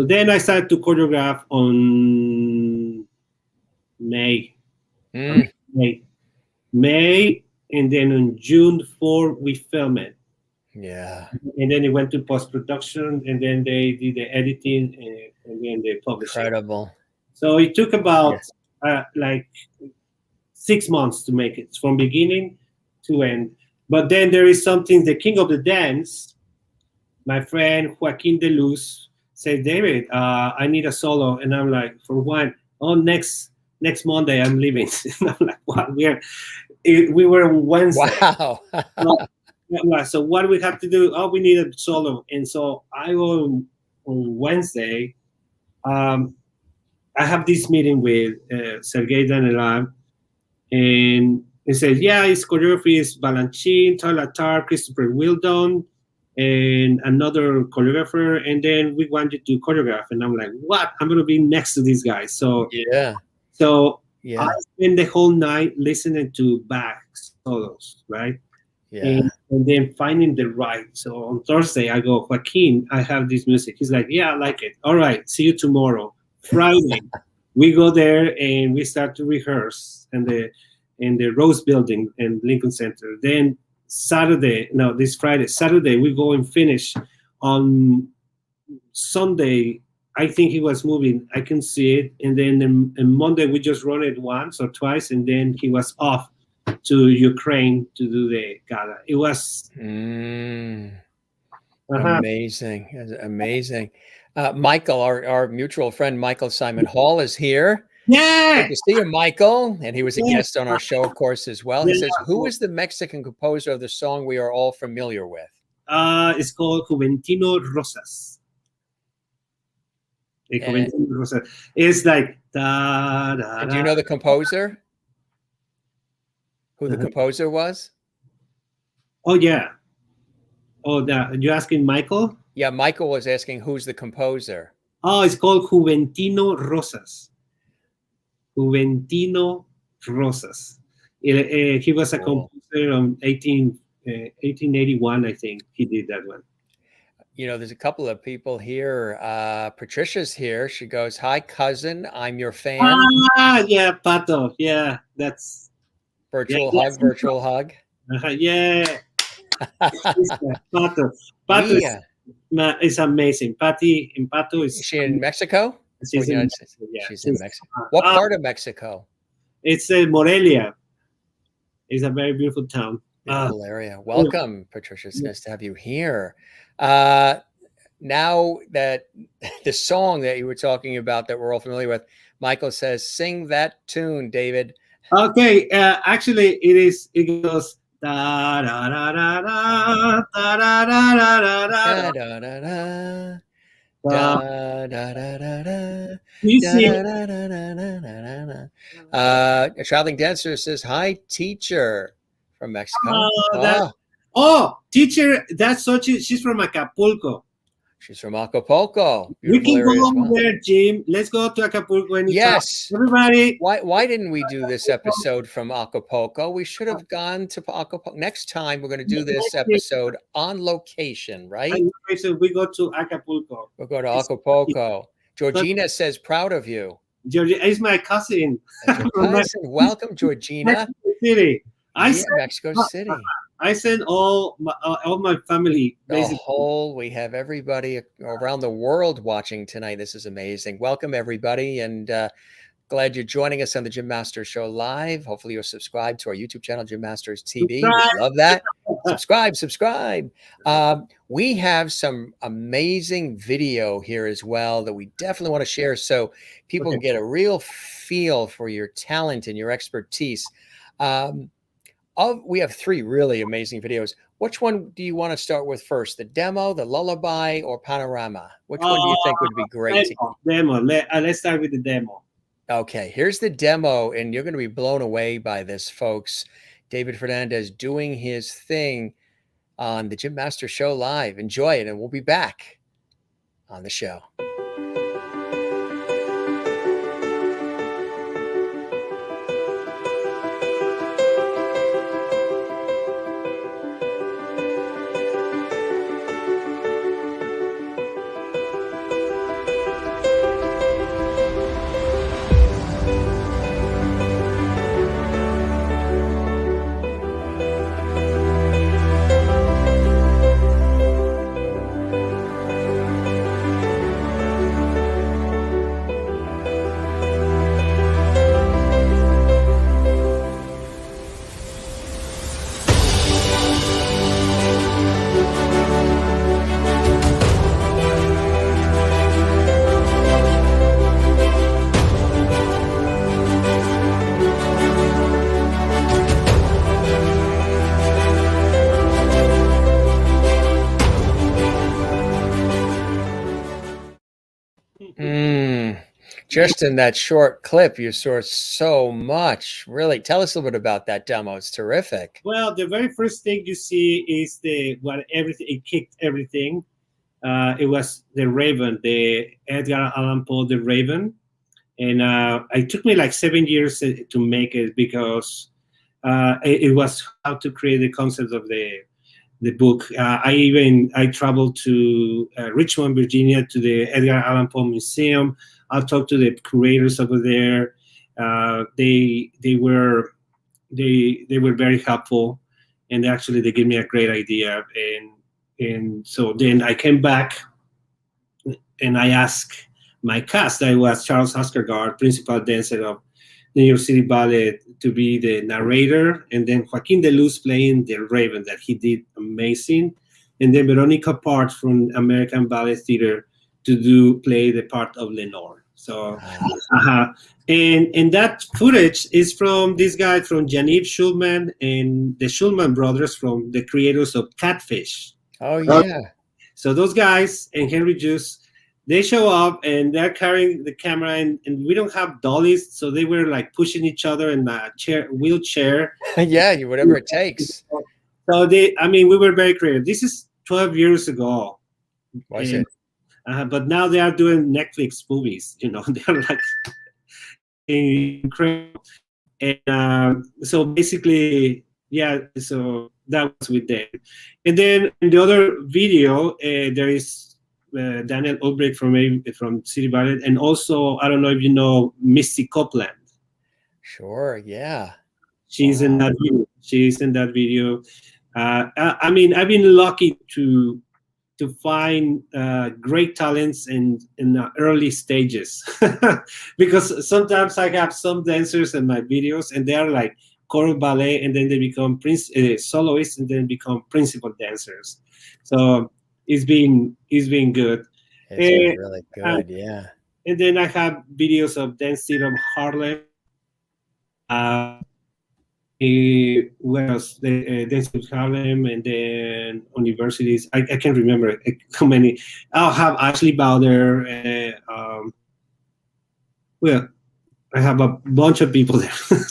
then I started to choreograph on May, Mm, May, May, and then on June 4 we film it. yeah. And then it went to post production, and then they did the editing, and then they published it. Incredible. So it took Yeah. about like 6 months to make it from beginning to end. But then there is something, the king of the dance, my friend Joaquin de Luz, said, David, I need a solo. And I'm like, for what? Oh, next Monday I'm leaving. And I'm like, what? We were on Wednesday. Wow. So what do we have to do? Oh, we need a solo. And so I go on Wednesday. I have this meeting with Sergei Danilov, and he says, yeah, his choreography is Balanchine, Tyler Tarr, Christopher Wildon, and another choreographer, and then we want you to choreograph. And I'm like, what? I'm going to be next to these guys. So Yeah. I Yeah. spent the whole night listening to back solos, right? Yeah. And then finding the right. So on Thursday, I go, Joaquin, I have this music. He's like, yeah, I like it. All right, see you tomorrow. Friday, we go there and we start to rehearse in the Rose Building in Lincoln Center. Then this Saturday, we go and finish. On Sunday, I think he was moving. I can see it. And then on Monday, we just run it once or twice, and then he was off to Ukraine to do the gala. It was amazing. Amazing. Michael, our mutual friend, Michael Simon Hall, is here. Yeah. Good to see you, Michael. And he was a guest on our show, of course, as well. He Yeah. says, who is the Mexican composer of the song we are all familiar with? It's called Juventino Rosas. Juventino Rosas. It's like da, da, And do you know the composer? Who the composer was? Oh yeah. Oh, you're asking Michael? Yeah, Michael was asking who's the composer. Oh, it's called Juventino Rosas. Juventino Rosas. He was a composer on 1881, I think. He did that one. There's a couple of people here. Patricia's here. She goes, hi, cousin. I'm your fan. Yeah, Pato. Yeah, that's... Virtual hug. Yeah. Pato. Pato is amazing. Patty and Pato is... Is she in Mexico? She's in Mexico, yeah. She's in Mexico. What part of Mexico? It's Morelia. It's a very beautiful town. Beautiful area. Welcome, Patricia. It's nice to have you here. Now that the song that you were talking about that we're all familiar with, Michael says, sing that tune, David. Okay. Actually, it goes Da da da da da da da da da da Da da da da. da. Da da da da da. You Da see, da da da da da da da. A traveling dancer says, "Hi, teacher," from Mexico. that. Oh, Oh, teacher, that's such. She's from Acapulco. she's from Acapulco. We Beautiful can go area as over well. there, Jim. Let's go to Acapulco anytime. Yes. Everybody. Why didn't we do this episode from Acapulco? We should have gone to Acapulco. Next time we're going to do this Next year, episode on location, right? so we go to Acapulco. We'll go to It's, Acapulco. but Georgina says, proud of you. Georgia is my cousin That's your from cousin. Welcome, Georgina. Mexico City. I Yeah, sent, Mexico City. I sent all my family basically. We have everybody around the world watching tonight. This is amazing. Welcome, everybody. And glad you're joining us on the Jim Masters Show Live. Hopefully you're subscribed to our YouTube channel, Jim Masters TV. We love that. Subscribe. We have some amazing video here as well that we definitely want to share so people can get a real feel for your talent and your expertise. We have 3 really amazing videos. Which one do you want to start with first? The demo, the lullaby, or panorama? Which one do you think would be great? Demo. Let's start with the demo. Okay, here's the demo, and you're going to be blown away by this, folks. David Fernandez doing his thing on the Jim Master Show Live. Enjoy it, and we'll be back on the show. Just in that short clip, you saw so much. Really, tell us a little bit about that demo. It's terrific. Well, the very first thing you see is it kicked everything. It was the Raven, the Edgar Allan Poe, the Raven, and it took me like 7 years to make it because it was how to create the concept of the book. I traveled to Richmond, Virginia, to the Edgar Allan Poe Museum. I talked to the curators over there. They were very helpful, and actually they gave me a great idea. And so then I came back, and I asked my cast. I was Charles Huskergaard, principal dancer of New York City Ballet, to be the narrator, and then Joaquin de Luz playing the Raven, that he did amazing, and then Veronica Part from American Ballet Theater to play the part of Lenore. So, and that footage is from this guy from Yaniv Schulman and the Schulman brothers, from the creators of Catfish. Oh yeah. So those guys and Henry Juice, they show up and they're carrying the camera, and we don't have dollies, so they were like pushing each other in a wheelchair. Yeah, whatever it takes. So we were very creative. This is 12 years ago. Was it? But now they are doing Netflix movies. They're like incredible. And so basically, yeah. So that was with them. And then in the other video, there is Daniel Ulbrich from City Ballet, and also, I don't know if you know, Misty Copeland. Sure. Yeah. She's in that video. She's in that video. I've been lucky to find great talents in the early stages, because sometimes I have some dancers in my videos, and they are like choral ballet, and then they become soloists, and then become principal dancers. So it's been good. It's been really good, yeah. And then I have videos of Dance Theater of Harlem. Where else? Then Harlem, and then universities. I can't remember how many. I'll have Ashley Bowder. Well, I have a bunch of people there,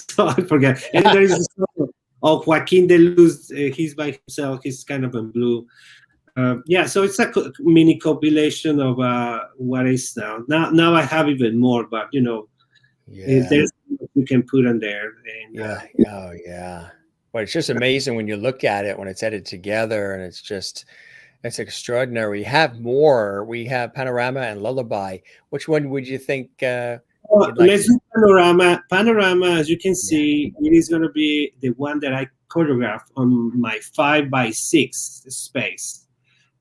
so I forget. And there is a story of Joaquin de Luz. He's by himself. He's kind of in blue. Yeah, so it's a mini compilation of what is now. Now I have even more, but Yeah. there's you can put on there. And Yeah. Oh, yeah. But it's just amazing when you look at it when it's edited together, and it's extraordinary. We have more. We have Panorama and Lullaby. Which one would you think you'd like let's to? do Panorama. Panorama, as you can Yeah. see, it is going to be the one that I choreographed on my 5x6 space.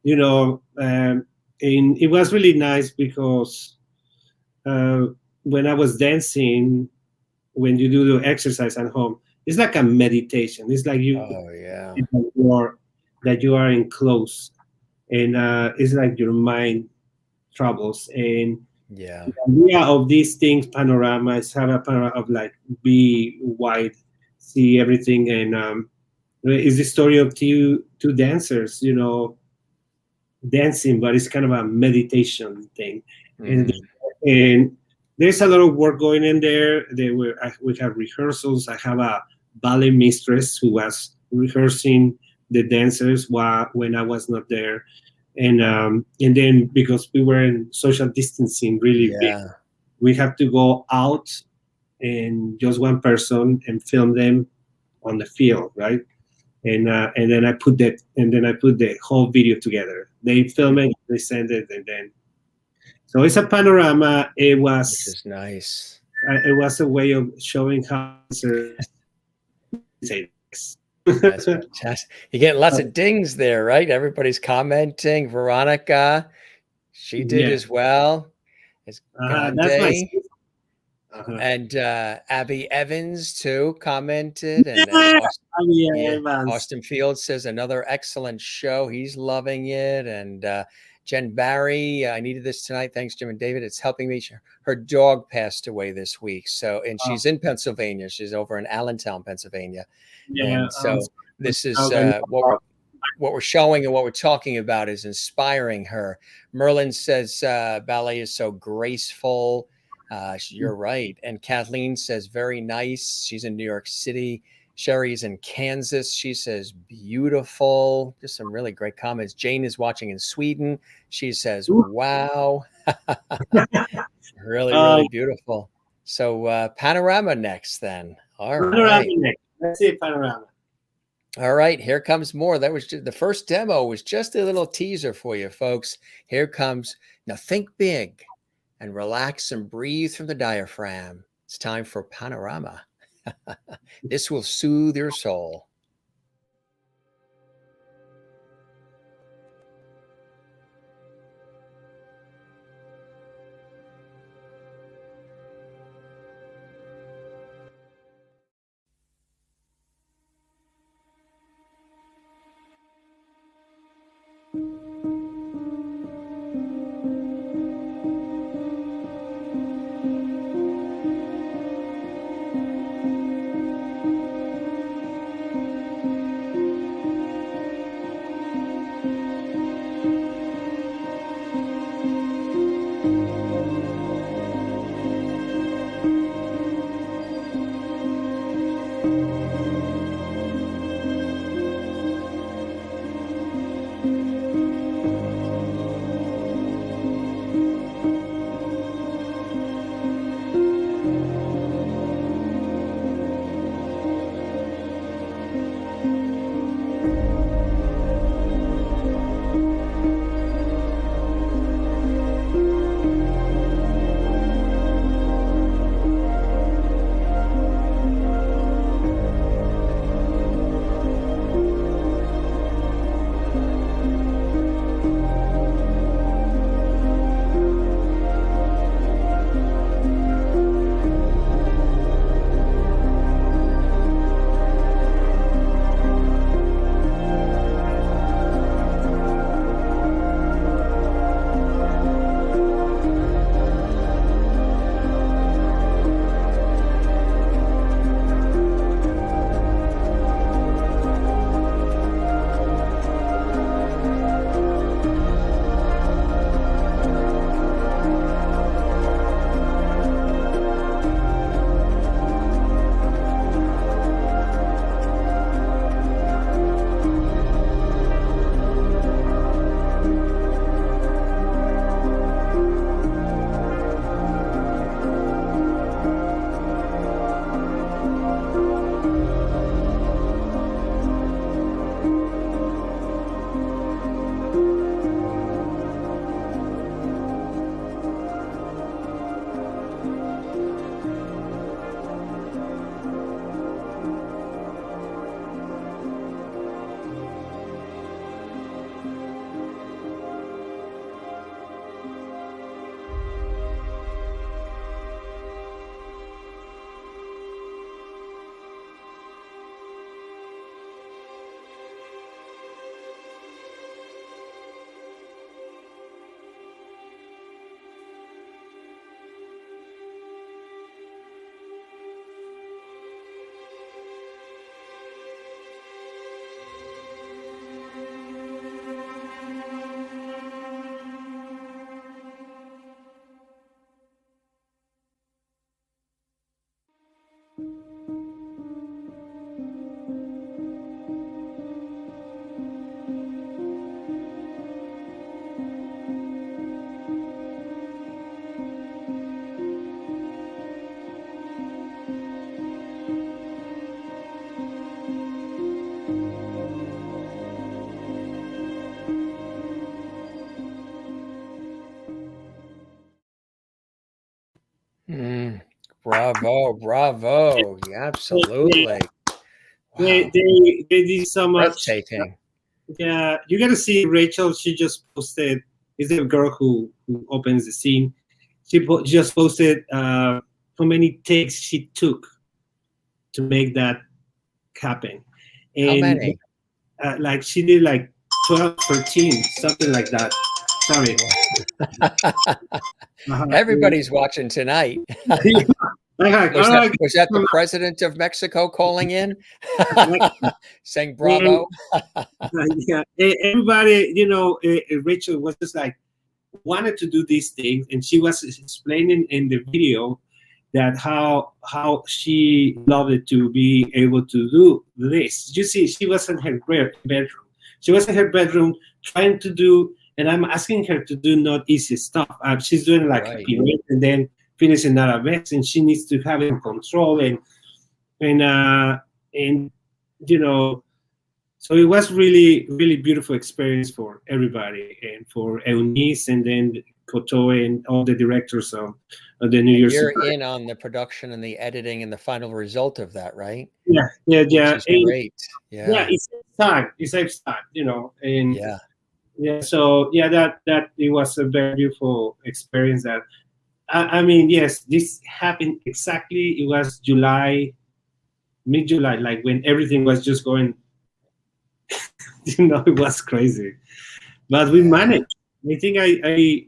And it was really nice because uh, when I was dancing, when you do the exercise at home, it's like a meditation. It's like Oh, yeah. that you are enclosed, and it's like your mind travels. And Yeah. the idea of these things, panorama, is have a panorama of like be wide, see everything, and it's the story of two dancers, dancing, but it's kind of a meditation thing, and Hmm. and there's a lot of work going in there. We have rehearsals. I have a ballet mistress who was rehearsing the dancers while when I was not there, and then because we were in social distancing really big, Yeah. we have to go out and just one person and film them on the field, right? And then I put the whole video together. They film it, they send it, and then so it's a panorama. Which is nice. It was a way of showing how say this. That's fantastic. You're getting lots of dings there, right? Everybody's commenting. Veronica, she did Yeah, as well. As that's my Gandhi. sister. Uh-huh. And Abby Evans too commented, and Yeah, Austin, yeah, yeah, Evans. Austin Fields says another excellent show. He's loving it, and Jen Barry, I needed this tonight. Thanks, Jim and David. It's helping me. Her dog passed away this week, so and Uh, she's in Pennsylvania. She's over in Allentown, Pennsylvania, yeah, and so this is and, what we're showing and what we're talking about is inspiring her. Merlin says ballet is so graceful. You're right. And Kathleen says, very nice. She's in New York City. Sherry's in Kansas. She says, beautiful. Just some really great comments. Jane is watching in Sweden. She says, wow. Really, uh, really beautiful. So, panorama next, then. All panorama right. next. Let's see panorama. All right. Here comes more. That was just, the first demo was just a little teaser for you, folks. Here comes. Now, think big and relax and breathe from the diaphragm. It's time for panorama. This will soothe your soul. Bravo, bravo. Yeah, Yeah, absolutely. they, Wow. they they did so much. Breathtaking. Yeah, you gotta see Rachel. She just posted. Is the girl who opens the scene? She just posted how many takes she took to make that happen, How and many? like she did like 12, 13, something like that. Sorry. Wow. Uh-huh. Everybody's watching tonight. Like, Was all that right, was that the president of Mexico calling in? Saying and bravo? yeah, everybody, Rachel was just like wanted to do these things, and she was explaining in the video that how she loved it to be able to do this. You see, she was in her bedroom. She was in her bedroom trying to do, and I'm asking her to do not easy stuff. She's doing like a Right. pirouette and then finishing arabesque, and she needs to have it in control and uh and you know so it was really, really beautiful experience for everybody and for Eunice and then Koto and all the directors of the New And Year's. you're in on the production and the editing and the final result of that, right? Yeah, yeah, Which yeah. is And great. yeah, Yeah. it's time. It's time, and Yeah. yeah, so yeah, that it was a very beautiful experience that I mean, yes, this happened exactly. It was July, mid-July, like when everything was just going, it was crazy. But we Yeah. managed. I think I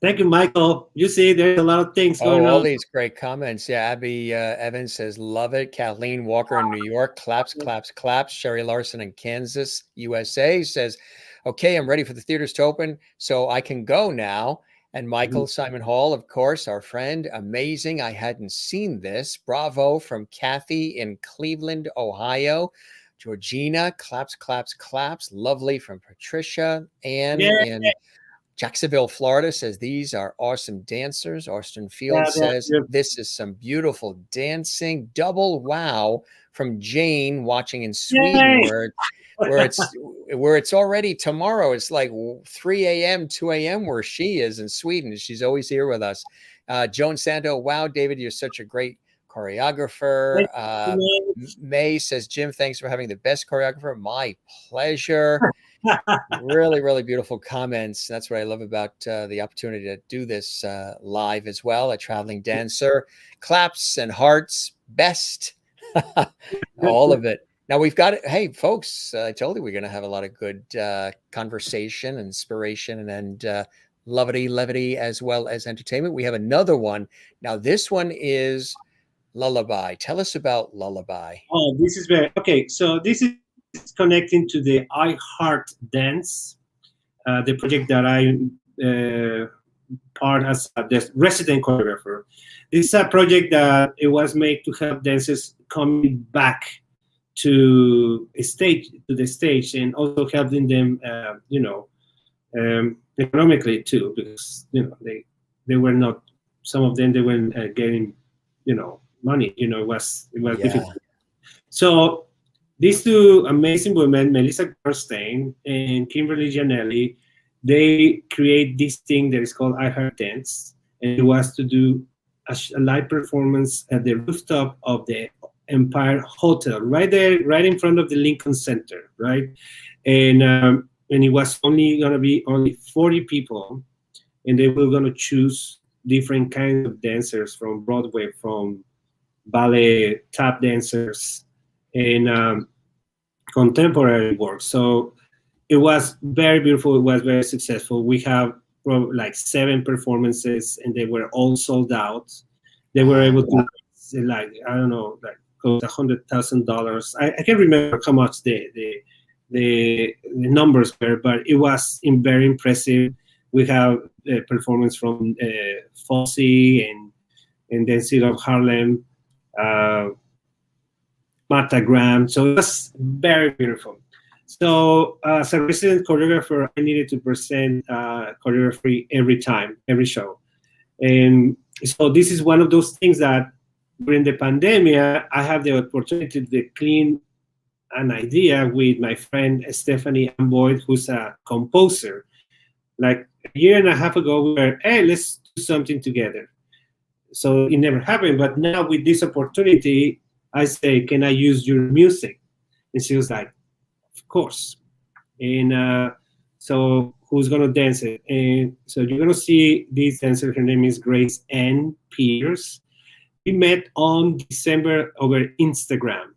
thank you, Michael. You see, there's a lot of things Oh, going all on. these great comments. Yeah, Abby Evans says, love it. Kathleen Walker in New York, claps, claps, claps. Sherry Larson in Kansas, USA says, okay, I'm ready for the theaters to open so I can go now. And Michael Simon Hall, of course, our friend, amazing. I hadn't seen this. Bravo from Kathy in Cleveland, Ohio. Georgina, claps, claps, claps. Lovely from Patricia. Anne Yeah, in Jacksonville, Florida says, these are awesome dancers. Austin yeah, Fields says, this is some beautiful dancing. Double wow from Jane watching in Sweden, yay! where it's already tomorrow. It's like 3 a.m., 2 a.m. where she is in Sweden. She's always here with us. Joan Santo, wow, David, you're such a great choreographer. Thank you, May says, Jim, thanks for having the best choreographer. My pleasure. man. Really, really beautiful comments. That's what I love about the opportunity to do this live as well. A traveling dancer, claps and hearts, best, all of it. Now we've got it. Hey, folks, I told you we're going to have a lot of good conversation, inspiration, and levity, as well as entertainment. We have another one. Now, this one is Lullaby. Tell us about Lullaby. Oh, this is very okay. So this is connecting to the I Heart Dance, the project that I part as the resident choreographer. This is a project that it was made to help dancers coming back to the stage, and also helping them, economically too, because they were not, some of them they weren't getting money. It was Yeah. difficult. So these two amazing women, Melissa Gerstein and Kimberly Gianelli, they create this thing that is called I Heart Dance, and it was to do a live performance at the rooftop of the Empire Hotel, right there, right in front of the Lincoln Center, right? And it was only gonna be only 40 people, and they were gonna choose different kinds of dancers from Broadway, from ballet, tap dancers, and contemporary work. So it was very beautiful. It was very successful. We have like 7 performances, and they were all sold out. They were able to, like, I don't know, like $100,000. I can't remember how much the numbers were, but it was very impressive. We have a performance from Fosse and then City of Harlem, uh, Martha Graham. So it was very beautiful. So as a resident choreographer, I needed to present choreography every time, every show. And so this is one of those things that during the pandemic, I have the opportunity to clean an idea with my friend Stephanie Amboyd, who's a composer. Like a year and a half ago, we were, hey, let's do something together. So it never happened. But now with this opportunity, I say, can I use your music? And she was like, of course. And so who's gonna dance it? And so you're gonna see this dancer. Her name is Grace Ann Pierce. We met on December over Instagram.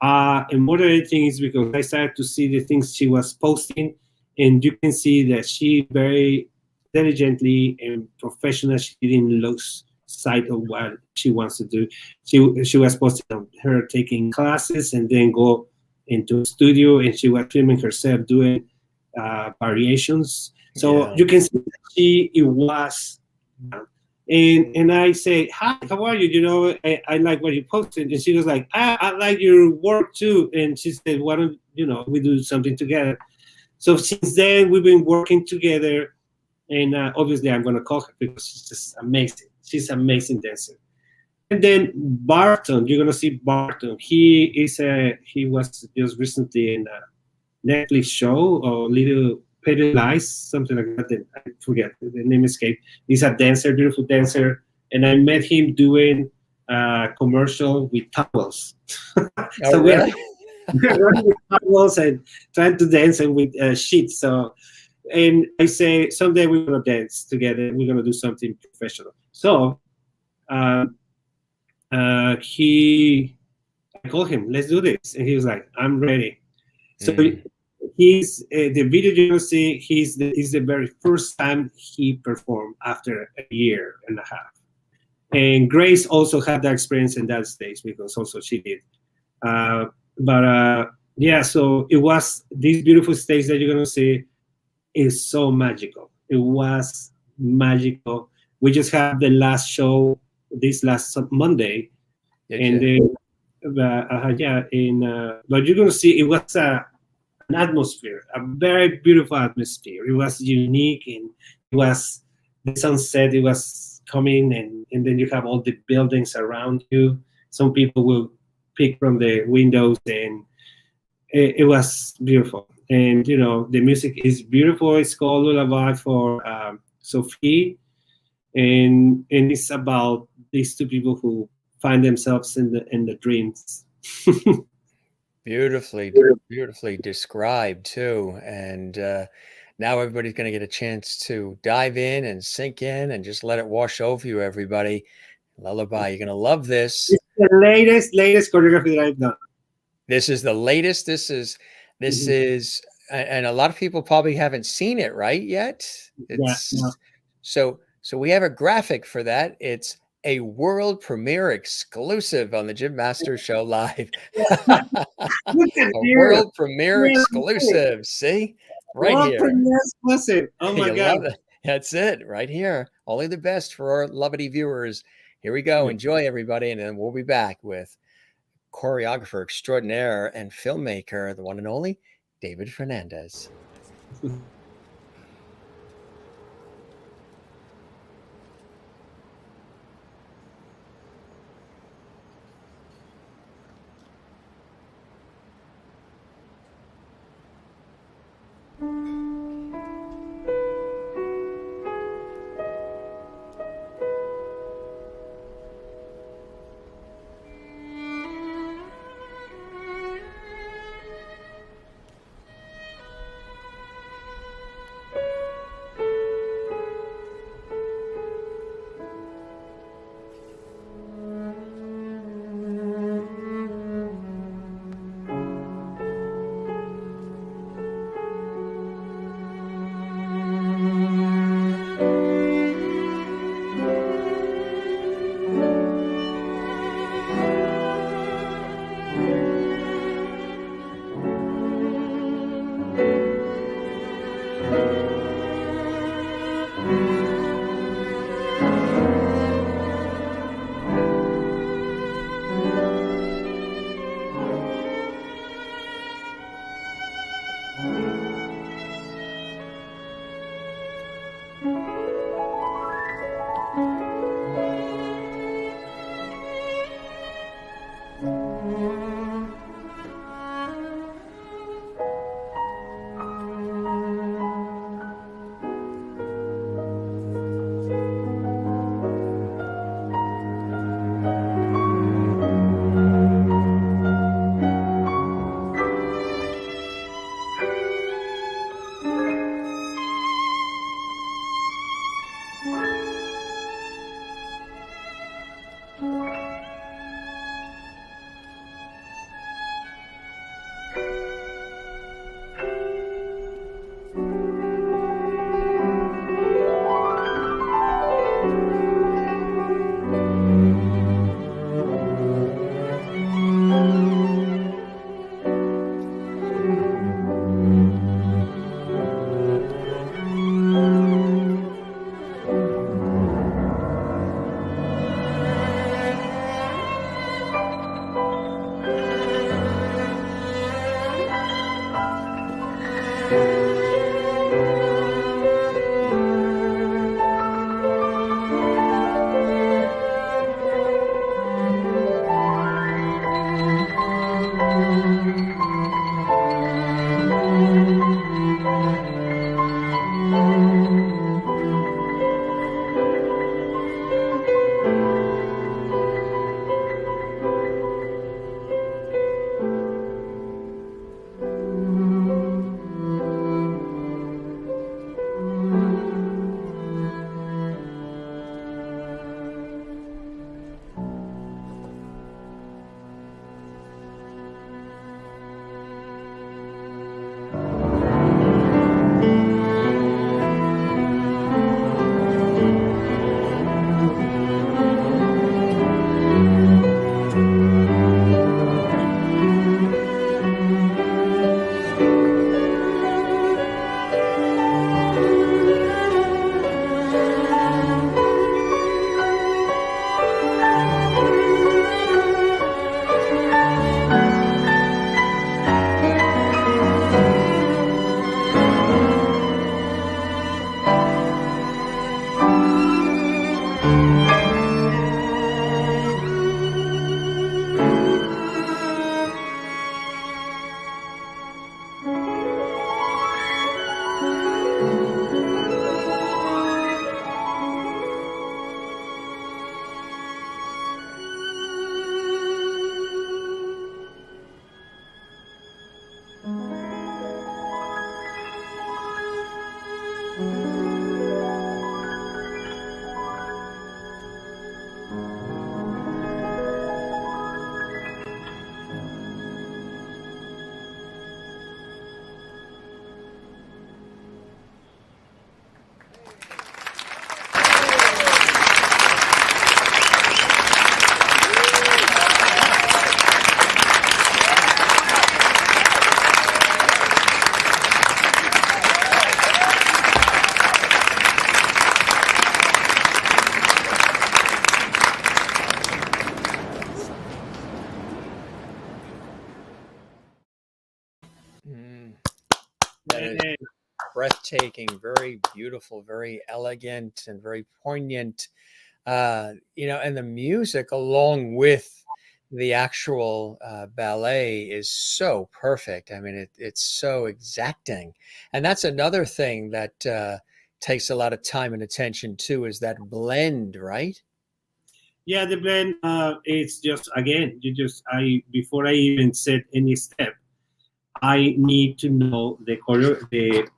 And more than anything is because I started to see the things she was posting, and you can see that she very intelligently and professional. She didn't lose sight of what she wants to do. She was posting on her taking classes and then go into a studio, and she was filming herself doing variations. So Yeah. you can see that it was. And I say, hi, how are you? You know, I like what you posted. And she was like, I like your work too. And she said, why don't, we do something together? So since then, we've been working together. And obviously, I'm going to call her because she's just amazing. She's an amazing dancer. And then Barton, you're going to see Barton. He was just recently in a Netflix show or Little Petty Lies, something like that. I forget the name escaped. He's a dancer, beautiful dancer, and I met him doing a commercial with towels. Oh, So really? we're running with towels and trying to dance and with sheets. So, and I say someday we're gonna dance together. We're gonna do something professional. So um, I called him, let's do this, and he was like, I'm ready. So he's the video you're gonna see. Is the very first time he performed after a year and a half. And Grace also had that experience in that stage because also she did. But yeah, so it was this beautiful stage that you're gonna see is so magical. It was magical. We just had the last show this last Monday, Did and you? then yeah, but you're gonna see it was an atmosphere, a very beautiful atmosphere. It was unique, and it was the sunset. It was coming, and then you have all the buildings around you. Some people will peek from the windows, and it was beautiful. And the music is beautiful. It's called Lullaby for Sophie, and it's about these two people who find themselves in the dreams. Beautifully described too. And now everybody's going to get a chance to dive in and sink in and just let it wash over you, everybody. Lullaby, you're going to love this. It's the latest choreography that I've done. This is the latest. This Mhm. is, and a lot of people probably haven't seen it right yet. Yeah, no. So we have a graphic for that. It's a world premiere exclusive on the Jim Masters Show Live. Look at A you. world premiere Yeah, exclusive. See? Right world here. premiere exclusive. Oh my You god. love it. That's it. Right here. Only the best for our lovely viewers. Here we go. Yeah. Enjoy, everybody. And then we'll be back with choreographer extraordinaire and filmmaker, the one and only David Fernandez. Mm, that is breathtaking, very beautiful, very elegant, and very poignant. And the music along with the actual ballet is so perfect. I mean, it's so exacting, and that's another thing that takes a lot of time and attention too. Is that blend, right? Yeah, the blend. It's just, again, you just, I before I even set any step, I need to know the choreo, the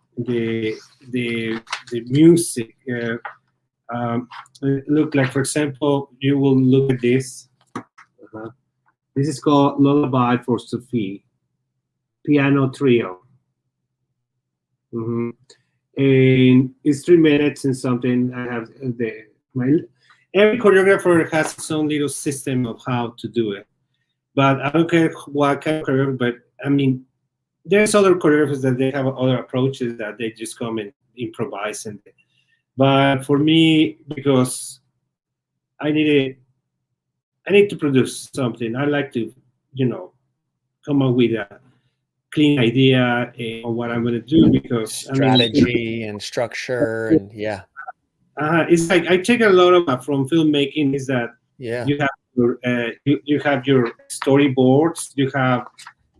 the music. Look, like for example, you will look at this. Uh-huh. This is called Lullaby for Sophie, piano trio. Mhm. And it's 3 minutes and something. I have the my every choreographer has its own little system of how to do it. But I don't care what kind of choreographer. But I mean, there's other choreographers that they have other approaches that they just come and improvise. And but for me, because I need a, I need to produce something. I like to, you know, come up with a clean idea on what I'm going to do, because I mean, Strategy and structure, and yeah, it's like I take a lot of from filmmaking is that yeah. you have you have your storyboards, you have,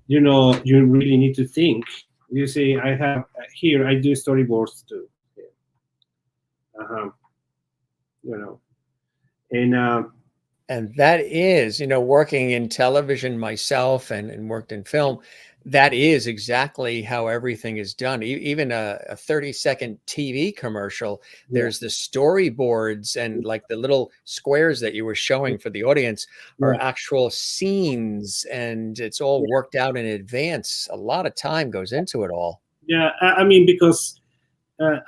you really need to think. You see, I have here I do storyboards too. Uh-huh. You know, and And that is, working in television myself and worked in film, that is exactly how everything is done. Even a 30-second TV commercial, yeah, there's the storyboards and like the little squares that you were showing for the audience are yeah, actual scenes, and it's all worked out in advance. A lot of time goes into it all. yeah. I mean, because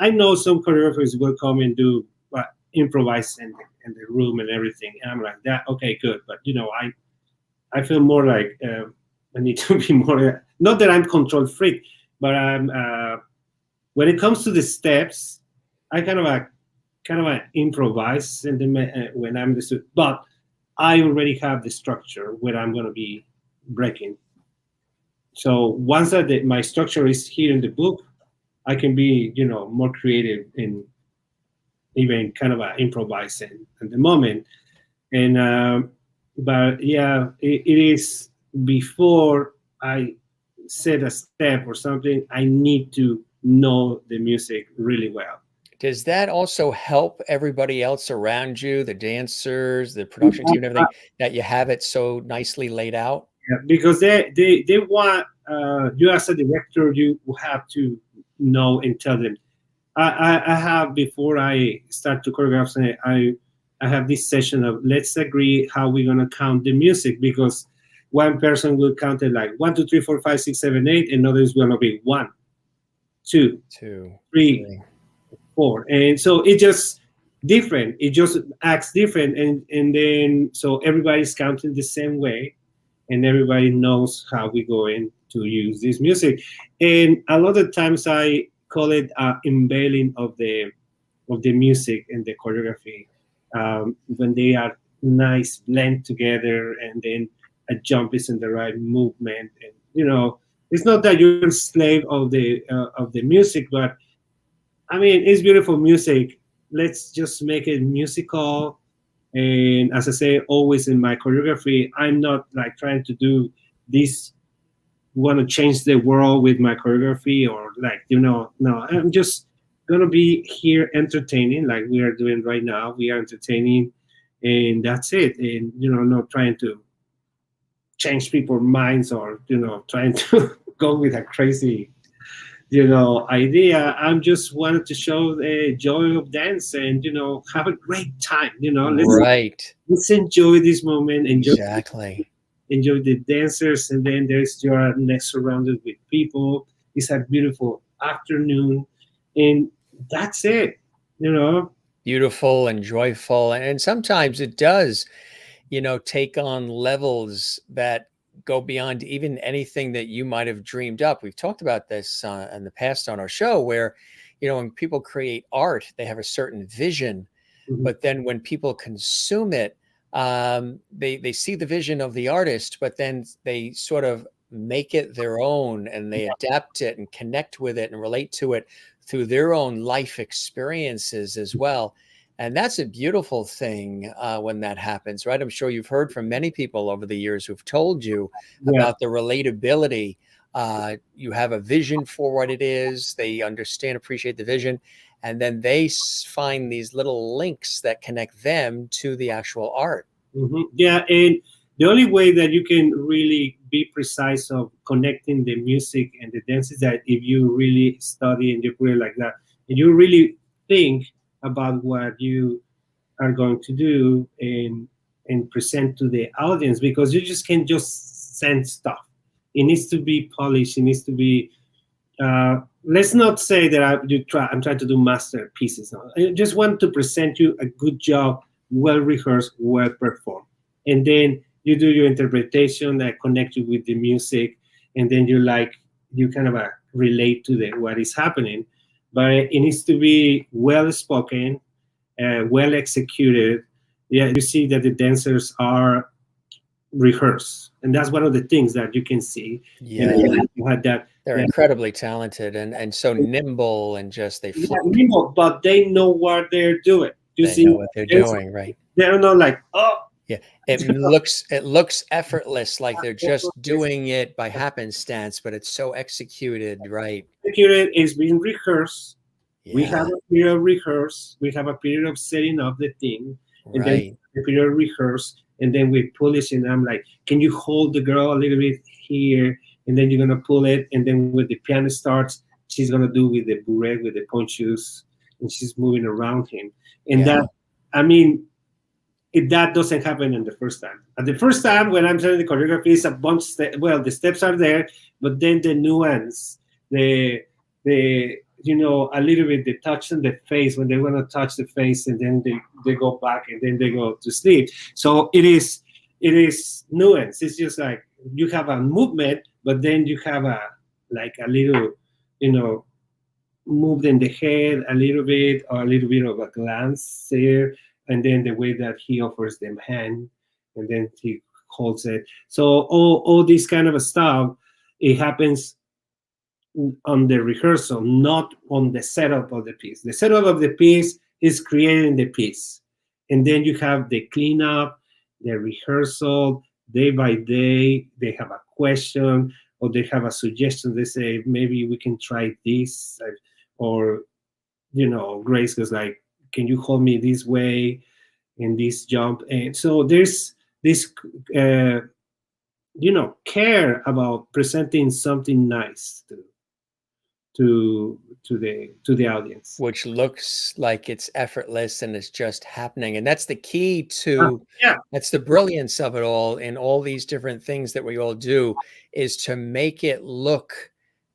I know some choreographers will come and do improvise in the room and everything, and I'm like that. Okay, good, but I feel more like I need to be more. Not that I'm control freak, but I'm. When it comes to the steps, I kind of improvise, and then when I'm the, but I already have the structure where I'm going to be breaking. So once that my structure is here in the book, I can be more creative in even kind of improvising at the moment. And but yeah, it is before I set a step or something, I need to know the music really well. Does that also help everybody else around you, the dancers, the production team, and everything, that you have it so nicely laid out? Yeah, because they want you as a director, you have to know and tell them. I have, before I start to choreograph, I have this session of let's agree how we're gonna count the music, because one person will count it like 1, 2, 3, 4, 5, 6, 7, 8, and others will be 1, 2, Two, 3, three. 4, and so it just different. It just acts different, and then so everybody's counting the same way, and everybody knows how we're going to use this music. And a lot of times I call it unveiling of the music and the choreography, when they are nice blend together, and then a jump is in the right movement, and it's not that you're a slave of the music, but I mean, it's beautiful music. Let's just make it musical. And as I say, always in my choreography, I'm not like trying to do this, want to change the world with my choreography, or like, no, I'm just going to be here entertaining like we are doing right now. We are entertaining, and that's it. And, not trying to change people's minds, or, trying to go with a crazy idea. I'm just wanted to show the joy of dance and have a great time. Right. Let's enjoy this moment, Exactly. enjoy the dancers, and then you're next surrounded with people. It's a beautiful afternoon, and that's it. You know, Beautiful and joyful. And sometimes it does, take on levels that go beyond even anything that you might have dreamed up. We've talked about this in the past on our show where, when people create art, they have a certain vision, Mhm. but then when people consume it, they see the vision of the artist, but then they sort of make it their own and they adapt it and connect with it and relate to it through their own life experiences as well. And that's a beautiful thing when that happens, right? I'm sure you've heard from many people over the years who've told you Yeah. about the relatability. You have a vision for what it is, they understand, appreciate the vision, and then they find these little links that connect them to the actual art. Yeah, and the only way that you can really be precise of connecting the music and the dance is that if you really study and you put it like that, and you really think about what you are going to do and present to the audience, because you just can't just send stuff. It needs to be polished. It needs to be. Let's not say that I'm trying to do masterpieces. No. I just want to present you a good job, well rehearsed, well performed, and then you do your interpretation that connect you with the music, and then you kind of relate to what is happening. But it needs to be well spoken, well executed. Yeah, you see that the dancers are rehearsed, and that's one of the things that you can see. Yeah, You had that. they're incredibly talented and so nimble and just they Yeah, flow. but they know what they're doing. You They see, know what they're doing, right? they're not like, oh, Yeah. It looks effortless, like they're just doing it by happenstance, but it's so executed, right? executed is being rehearsed. We have Yeah, a period of rehearse. We have a period of setting up the thing, and then right. a period of rehearse, and then we pull it. And I'm like, can you hold the girl a little bit here? And then you're gonna pull it, and then when the piano starts, she's gonna do with the beret, with the point shoes, and she's moving around him. And Yeah. that, I mean, that doesn't happen in the first time. At the first time, when I'm telling the choreography, is a bunch. Well, the steps are there, but then the nuance, the a little bit the touch on the face when they want to touch the face, and then they go back, and then they go to sleep. So it is nuance. It's just like you have a movement, but then you have a little, you know, moved in the head a little bit, or a little bit of a glance there, and then the way that he offers them hand, and then he holds it. So all this kind of stuff, it happens on the rehearsal, not on the setup of the piece. The setup of the piece is creating the piece, and then you have the cleanup, the rehearsal, day by day. They have a question or they have a suggestion. They say maybe we can try this, or Grace goes like, "Can you hold me this way in this jump?" And so there's this, care about presenting something nice to the audience. Which looks like it's effortless and it's just happening. And that's the key to Yeah, that's the brilliance of it all in all these different things that we all do is to make it look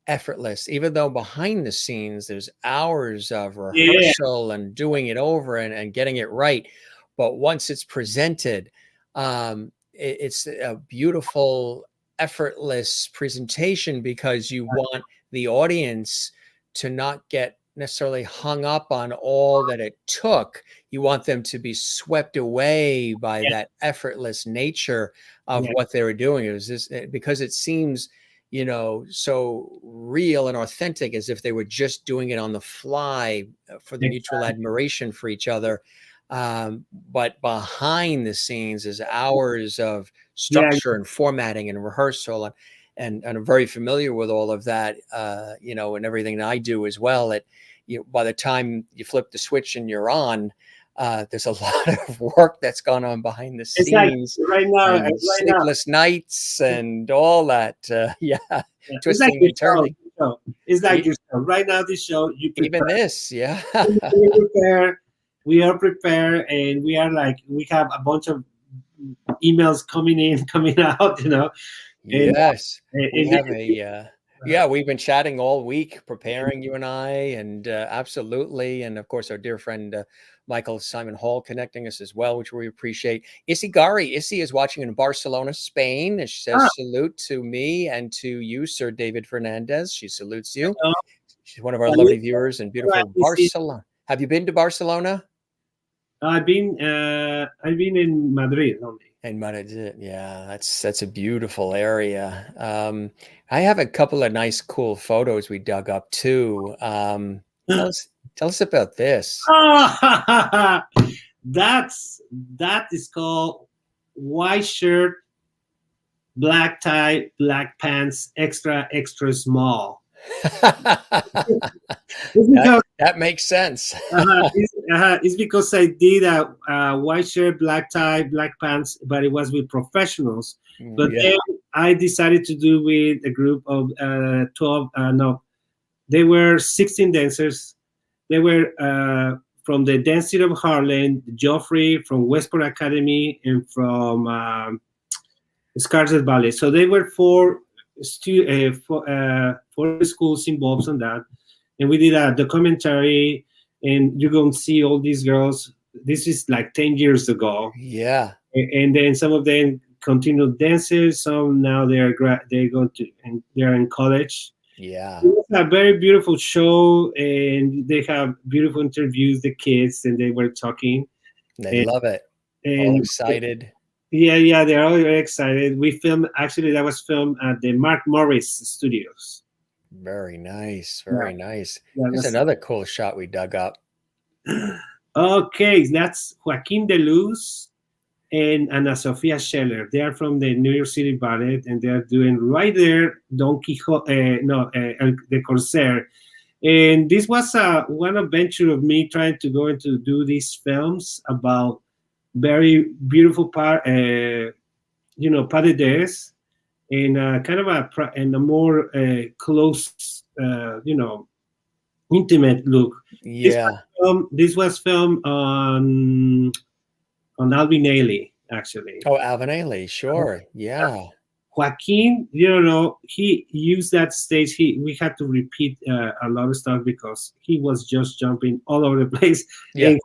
effortless, even though behind the scenes there's hours of yeah, rehearsal and doing it over and getting it right. But once it's presented, it's a beautiful, effortless presentation because you want the audience to not get necessarily hung up on all that it took. You want them to be swept away by yeah, that effortless nature of yeah, what they were doing. It was this because it seems, so real and authentic as if they were just doing it on the fly for the mutual exactly. admiration for each other. But behind the scenes is hours of Yeah, structure and formatting and rehearsal and I'm very familiar with all of that, and everything that I do as well. By the time you flip the switch and you're on, there's a lot of work that's gone on behind the it's like scenes right now, and sleepless nights and all that. Yeah, yeah, it's like twisting the and show. turning. show. It's like E- your show. Right now, this show, you Even prepare. this, yeah. We prepare. We are prepared, and we are like, we have a bunch of emails coming in, coming out, and, Yes, we and have then, yeah, we've been chatting all week, preparing you and I, and absolutely, and of course our dear friend Michael Simon Hall connecting us as well, which we appreciate. Issy Gari, Issy is watching in Barcelona, Spain, and she says salute to me and to you, Sir David Fernandez. She salutes you. uh, She's one of our lovely viewers in beautiful Barcelona. Have you been to Barcelona? I've been in Madrid only. And Madrid, yeah, that's a beautiful area. I have a couple of nice, cool photos we dug up too. Tell us, tell us about this. Ah, that is called white shirt, black tie, black pants, extra extra small. It's that because that makes sense. it's because I did a white shirt, black tie, black pants, but it was with professionals. But Yeah, then I decided to do with a group of 12. No, they were 16 dancers. They were from the Dance City of Harlem, Joffrey from Westport Academy, and from Scarlet Ballet. So they were four schools involved in that, and we did a documentary. And you're going to see all these girls. This is like 10 years ago, yeah, and then some of them continued dances. Some now they're going to and they're in college. yeah. It's a very beautiful show, and they have beautiful interviews. The kids and they were talking, They and, love it. All and excited. yeah, they're all very excited. We filmed actually that was filmed at the Mark Morris Studios. Very nice. Yeah, Very nice. that There's was another cool shot we dug up. okay. That's Joaquin de Luz and Ana Sofia Scheller. They are from the New York City Ballet, and they are doing right there Don Quixote, the Corsair. And this was one adventure of me trying to go into do these films about very beautiful pas de deux, and kind of and a more close, intimate look. Yeah. This was filmed on Alvin Ailey, actually. Oh, Alvin Ailey, sure. Yeah. Joaquin, he used that stage. We had to repeat a lot of stuff because he was just jumping all over the place, Yeah. and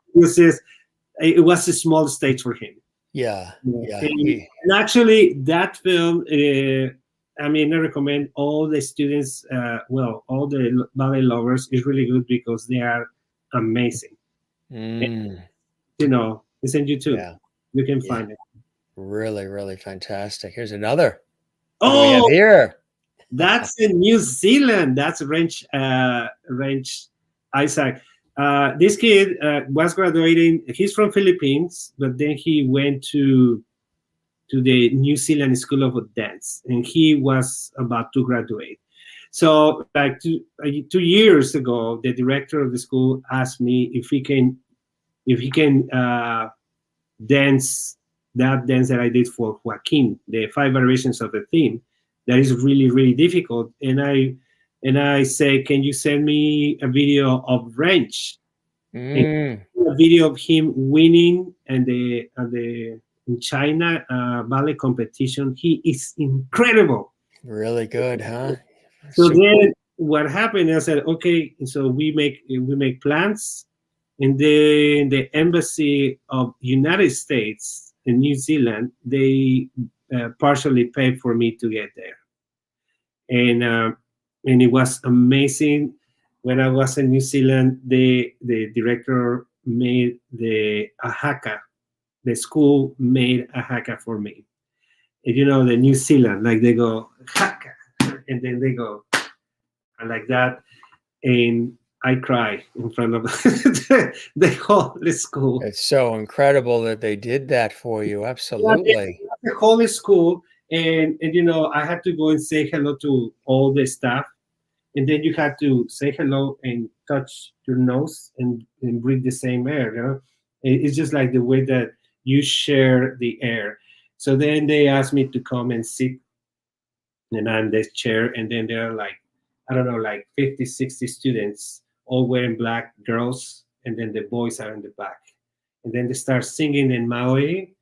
it was a small stage for him. Yeah. Yeah. And actually, that film, I recommend all the students, all the ballet lovers, is really good because they are amazing. Mm, It's in YouTube. yeah. You can Yeah. find it. Really, really fantastic. Here's another. What do we have Oh, here? that's in New Zealand. That's Range Isaac. This kid was graduating. He's from Philippines, but then he went to the New Zealand School of Dance, and he was about to graduate. So, like 2 years ago, the director of the school asked me if he can dance that dance that I did for Joaquin, the 5 variations of the theme. That is really really difficult, and I say, can you send me a video of Wrench? Mm, A video of him winning and the in China ballet competition. He is incredible. really good, huh? So Super. then what happened? I said, okay, so we make plans, and then the embassy of United States in New Zealand, they partially paid for me to get there, and it was amazing. When I was in New Zealand, the director made the haka. The school made a haka for me. And the New Zealand, like they go haka, and then they go like that, and I cry in front of the whole school. It's so incredible that they did that for you. Yeah, Absolutely. the whole school, and I had to go and say hello to all the staff, and then you had to say hello and touch your nose and breathe the same air. It's just like the way that you share the air. So then they asked me to come and sit, and I'm in this chair, and then they're like, I don't know, like 50, 60 students, all wearing black, girls, and then the boys are in the back. And then they start singing in Maori,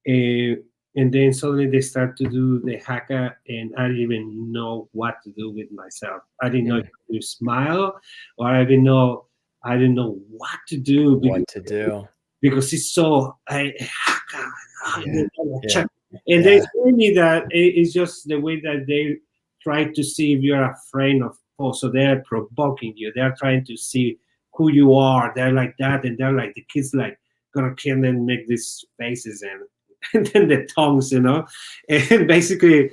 uh, and then suddenly they start to do the haka, and I didn't even know what to do with myself. I didn't know if Mm, to smile, or I didn't know what to do, what to do? because it's so haka, Yeah, yeah, and they yeah, tell me that it's just the way that they try to see if you're afraid of fall. So they're provoking you. They're trying to see who you are. They're like that, and they're like the kids like gonna kill and make these faces and and then the tongues, and basically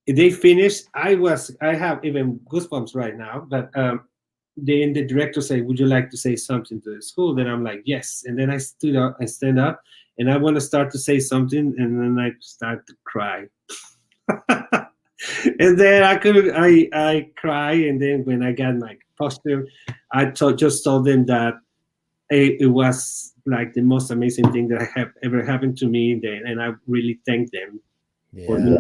they finished. I have even goosebumps right now, but then the director said, "Would you like to say something to the school?" Then I'm like, "Yes." And then I stood up and stand up, and I want to start to say something, and then I start to cry. And then I cry, and then when I got my costume, just told them that it was like the most amazing thing that I have ever happened to me, and I really thank them for that. yeah.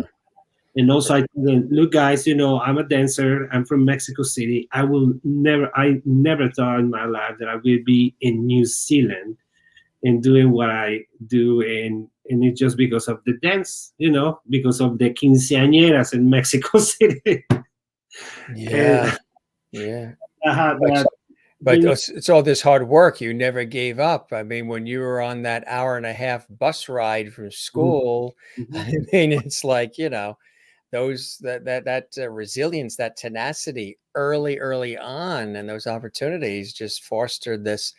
And also, I told them, look, guys, I'm a dancer. I'm from Mexico City. I never thought in my life that I would be in New Zealand and doing what I do. And it's just because of the dance, because of the quinceañeras in Mexico City. And Yeah, yeah. I had But that, but it's all this hard work. You never gave up. I mean, when you were on that hour and a half bus ride from Mhm, school, mhm. I mean, it's like, those that resilience, that tenacity early on, and those opportunities just fostered this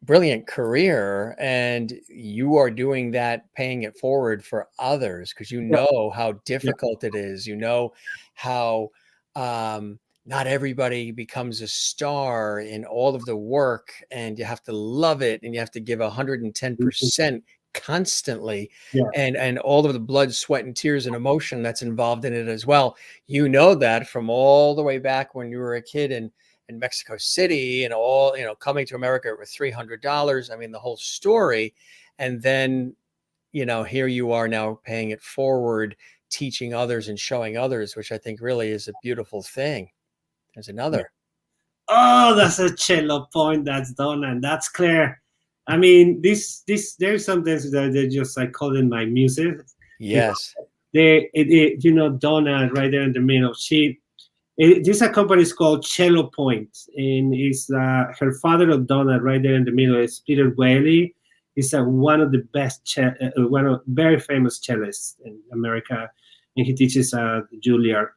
brilliant career. And you are doing that, paying it forward for others, because you Yeah, know how yeah, difficult it is. You know how not everybody becomes a star in all of the work, and you have to love it, and you have to give mhm, 110% constantly, yeah, and all of the blood, sweat, and tears and emotion that's involved in it as well. You know that from all the way back when you were a kid in Mexico City, and all, coming to America with $300. I mean, the whole story. And then, here you are now paying it forward, teaching others and showing others, which I think really is a beautiful thing. There's yeah. another. Oh, that's a cello point. That's done, and that's clear. I mean, this there's some dances that they just I call it my music. Yes. Donna right there in the middle. This a company is called Cello Point, and is her father of Donna right there in the middle is Peter Whaley. He's one of the best, one of very famous cellists in America, and he teaches Juilliard.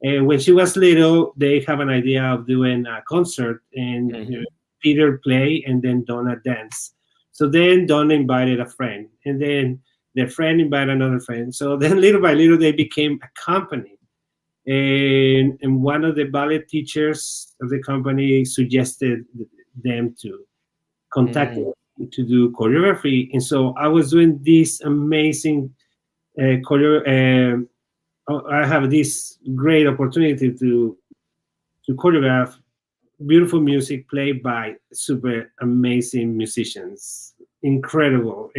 And when she was little, they have an idea of doing a concert, and Mhm. Peter play, and then Donna dance. So then Donna invited a friend, and then their friend invited another friend. So then little by little, they became a company, and one of the ballet teachers of the company suggested them to contact Mm. me to do choreography. And so I was doing this amazing choreo. I have this great opportunity to choreograph beautiful music played by super amazing musicians. Incredible.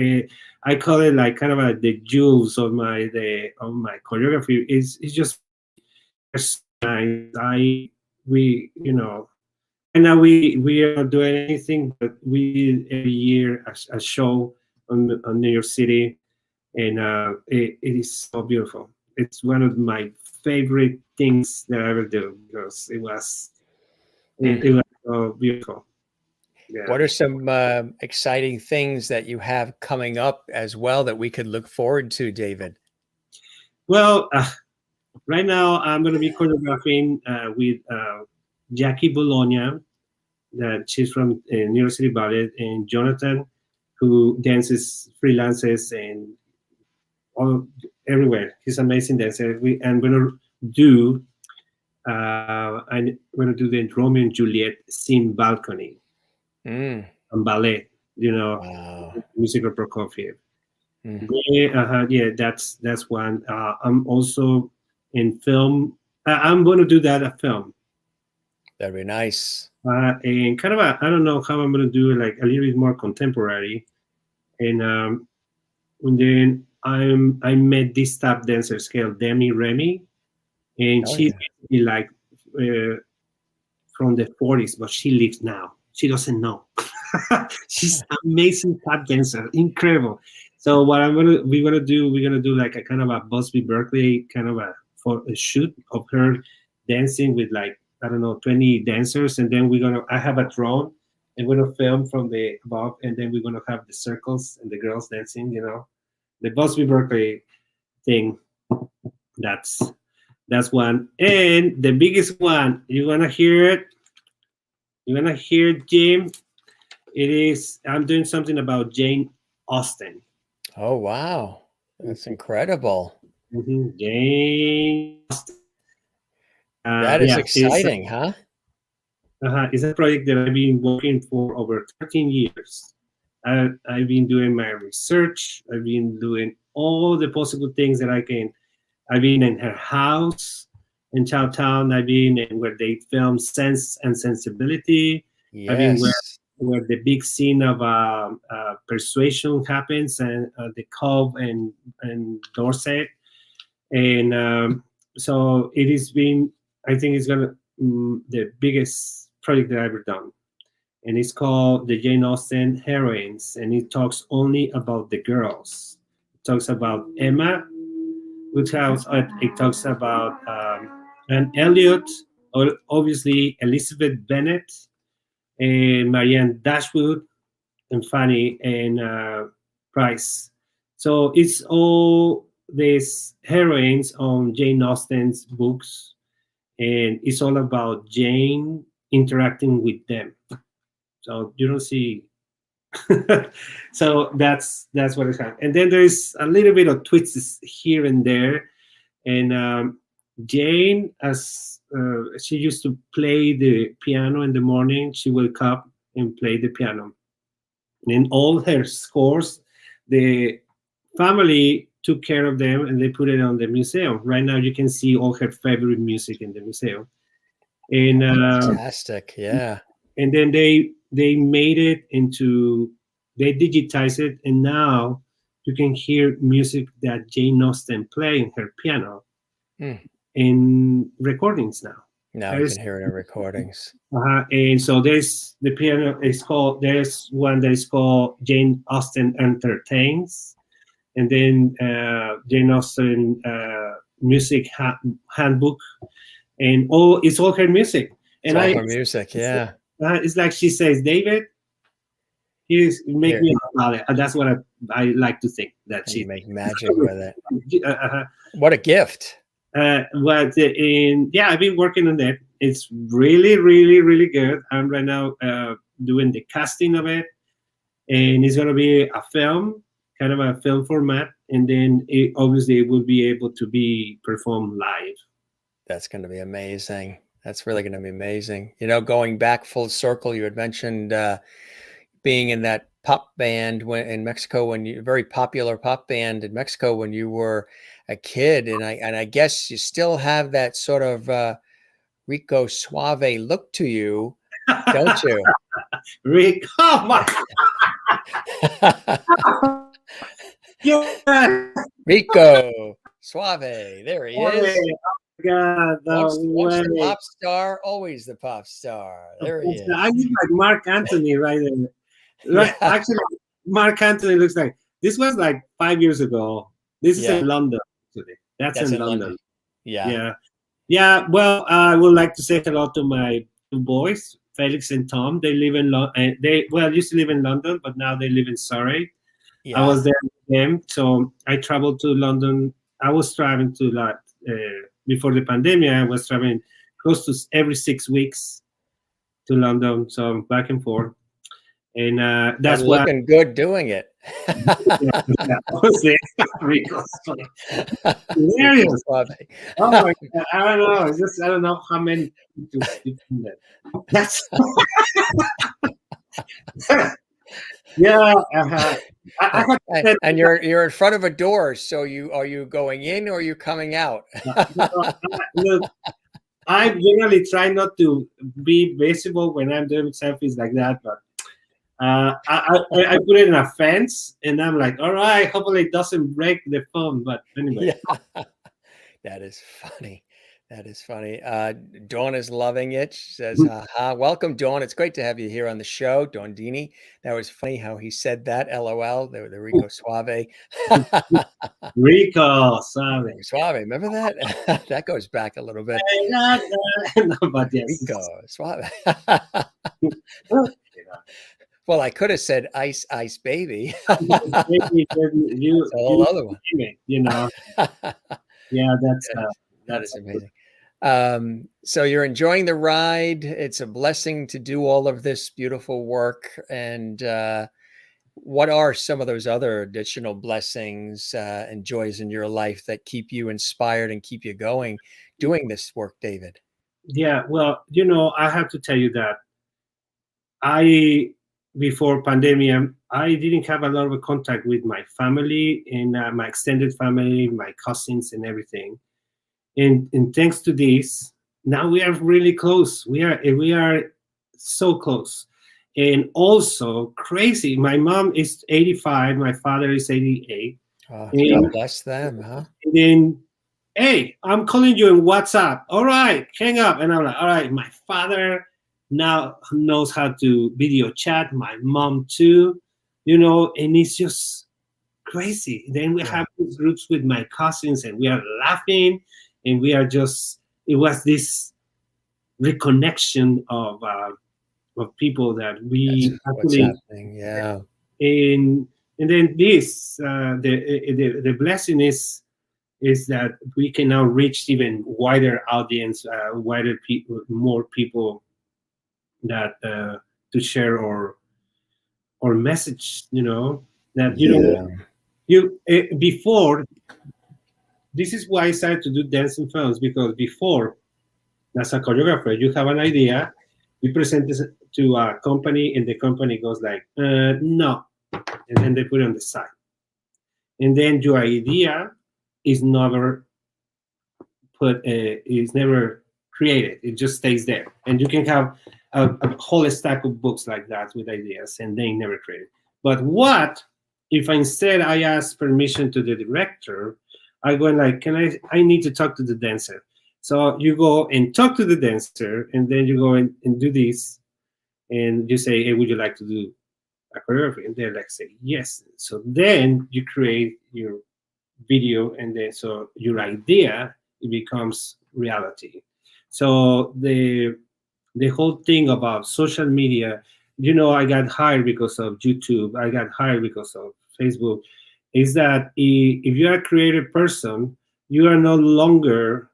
I call it like kind of like the jewels of my choreography. It's just so nice. Right now we are not doing anything, but we did every year a show on New York City, and it is so beautiful. It's one of my favorite things that I ever do, because Mm. it was so beautiful. Yeah. What are some exciting things that you have coming up as well that we could look forward to, David? Well, right now I'm going to be choreographing with Jackie Bologna, that she's from New York City Ballet, and Jonathan, who dances, freelances, and all everywhere. He's an amazing dancer. I'm gonna do the Romeo and Juliet scene balcony Mm. and ballet. Wow. Musical Prokofiev. Mm. Yeah, that's one. I'm also in film. I'm gonna do that a film. That'd be nice. And kind of I don't know how I'm gonna do it, like a little bit more contemporary. And then I met this tap dancer called Demi Remy, and Oh she's yeah. basically like uh, from the 40s, but she lives now. She doesn't know. She's amazing tap dancer, incredible. So what we're gonna do like a kind of a Busby Berkeley kind of for a shoot of her dancing with like I don't know 20 dancers, and then I have a drone and we're gonna film from the above, and then we're gonna have the circles and the girls dancing. The Busby Berkeley thing. That's that's one, and the biggest one. You wanna hear it? You wanna hear it, Jim? It is. I'm doing something about Jane Austen. Oh wow. That's incredible. Jane Austen. That is Yeah, exciting, huh? it's a project that I've been working for over 13 years. I've been doing my research. I've been doing all the possible things that I can. I've been in her house in Chinatown. I've been in where they film Sense and Sensibility. I've been Yes. where the big scene of persuasion happens, and the Cove and Dorset, and so it has been. I think it's gonna the biggest project that I've ever done, and it's called the Jane Austen Heroines, and it talks only about the girls. It talks about Emma Woodhouse. It talks about Anne Elliot, obviously Elizabeth Bennet, and Marianne Dashwood, and Fanny and Price. So it's all these heroines on Jane Austen's books, and it's all about Jane interacting with them. So you don't see. So that's what it's happening. And then there's a little bit of twists here and there. And Jane, as she used to play the piano in the morning, she wake up and play the piano. And all her scores, the family took care of them and they put it on the museum. Right now, you can see all her favorite music in the museum. And Fantastic. Yeah. and then they made it into they digitized it, and now you can hear music that Jane Austen playing her piano Hmm. in recordings now. Now we There's can hear it in recordings. and so there's the piano is called there's one that is called Jane Austen Entertains, and then Jane Austen music handbook, and it's all her music. It's And all her music. Yeah. it's like she says, David, here's make Here, me a ballad. And that's what I like to think that and you she. make magic with it. Uh, What a gift. yeah, I've been working on that. It's really, really, really good. I'm right now doing the casting of it, and it's gonna be a film, kind of a film format, and then obviously it will be able to be performed live. That's going to be amazing. That's really going to be amazing. Going back full circle, you had mentioned being in that pop band in Mexico when you very popular pop band in Mexico when you were a kid, and I guess you still have that sort of Rico Suave look to you, don't you? Rick, oh my God, Rico Suave, there he oh is. God, Once the way. pop star, always the pop star. There he is. I look like Mark Anthony right there. Right, Yeah, actually, Mark Anthony looks like this was like 5 years ago. This is yeah, in London today. That's that's in in London. London. Yeah, Yeah, yeah. Well, I would like to say hello to my two boys, Felix and Tom. They live in they used to live in London, but now they live in Surrey. I yeah. was there with them, so I traveled to London. I was traveling to like before the pandemic. I was traveling close to every 6 weeks to London, so back and forth. And And that's why looking good doing it. yeah, honestly, Rico's funny. Rico Hilarious. Suave. Oh my God. I don't know. It's just I don't know how many to do that. That's yeah. I have to say, And you're in front of a door, so are you going in or are you coming out? look, I generally try not to be visible when I'm doing selfies like that, but I put it in a fence, and I'm like, all right, hopefully it doesn't break the phone. But anyway, Yeah. That is funny. That is funny. Dawn is loving it. She says, haha. Welcome, Dawn. It's great to have you here on the show. Dawn Dini. That was funny how he said that. LOL. The Rico Suave. Rico, sorry. Suave. Remember that? That goes back a little bit. No, but yes. Rico Suave. Well, I could have said Ice Ice Baby. Maybe That's a whole other one. You know. Yeah, That that's is amazing. So you're enjoying the ride. It's a blessing to do all of this beautiful work. And what are some of those other additional blessings and joys in your life that keep you inspired and keep you going doing this work, David? Yeah, well, you know, I have to tell you that before pandemic, I didn't have a lot of contact with my family and my extended family, my cousins and everything. And thanks to this, now we are really close. We are so close. And also crazy. My mom is 85, my father is 88. Oh, And God bless them, huh? then, hey, I'm calling you in WhatsApp. All right, hang up. And I'm like, all right, my father now knows how to video chat, my mom too, you know, and it's just crazy. Then we have these groups with my cousins and we are laughing and we are just, it was this reconnection of people that we That's what's happening. Yeah. And then this the blessing is that we can now reach even wider audience, wider people, more people that to share or message, you know, that you know you before. This is why I started to do dancing films, because before, as a choreographer, you have an idea, you present this to a company, and the company goes like, no, and then they put it on the side, and then your idea is never is never created. It just stays there, and you can have a whole stack of books like that with ideas, and they never created. But what if instead I ask permission to the director? I go like, I need to talk to the dancer. So you go and talk to the dancer, and then you go and do this, and you say, hey, would you like to do a choreography? And they're like, say yes. So then you create your video, and then so your idea, it becomes reality. So the whole thing about social media, you know, I got hired because of YouTube, I got hired because of Facebook, is that if you're a creative person, you are no longer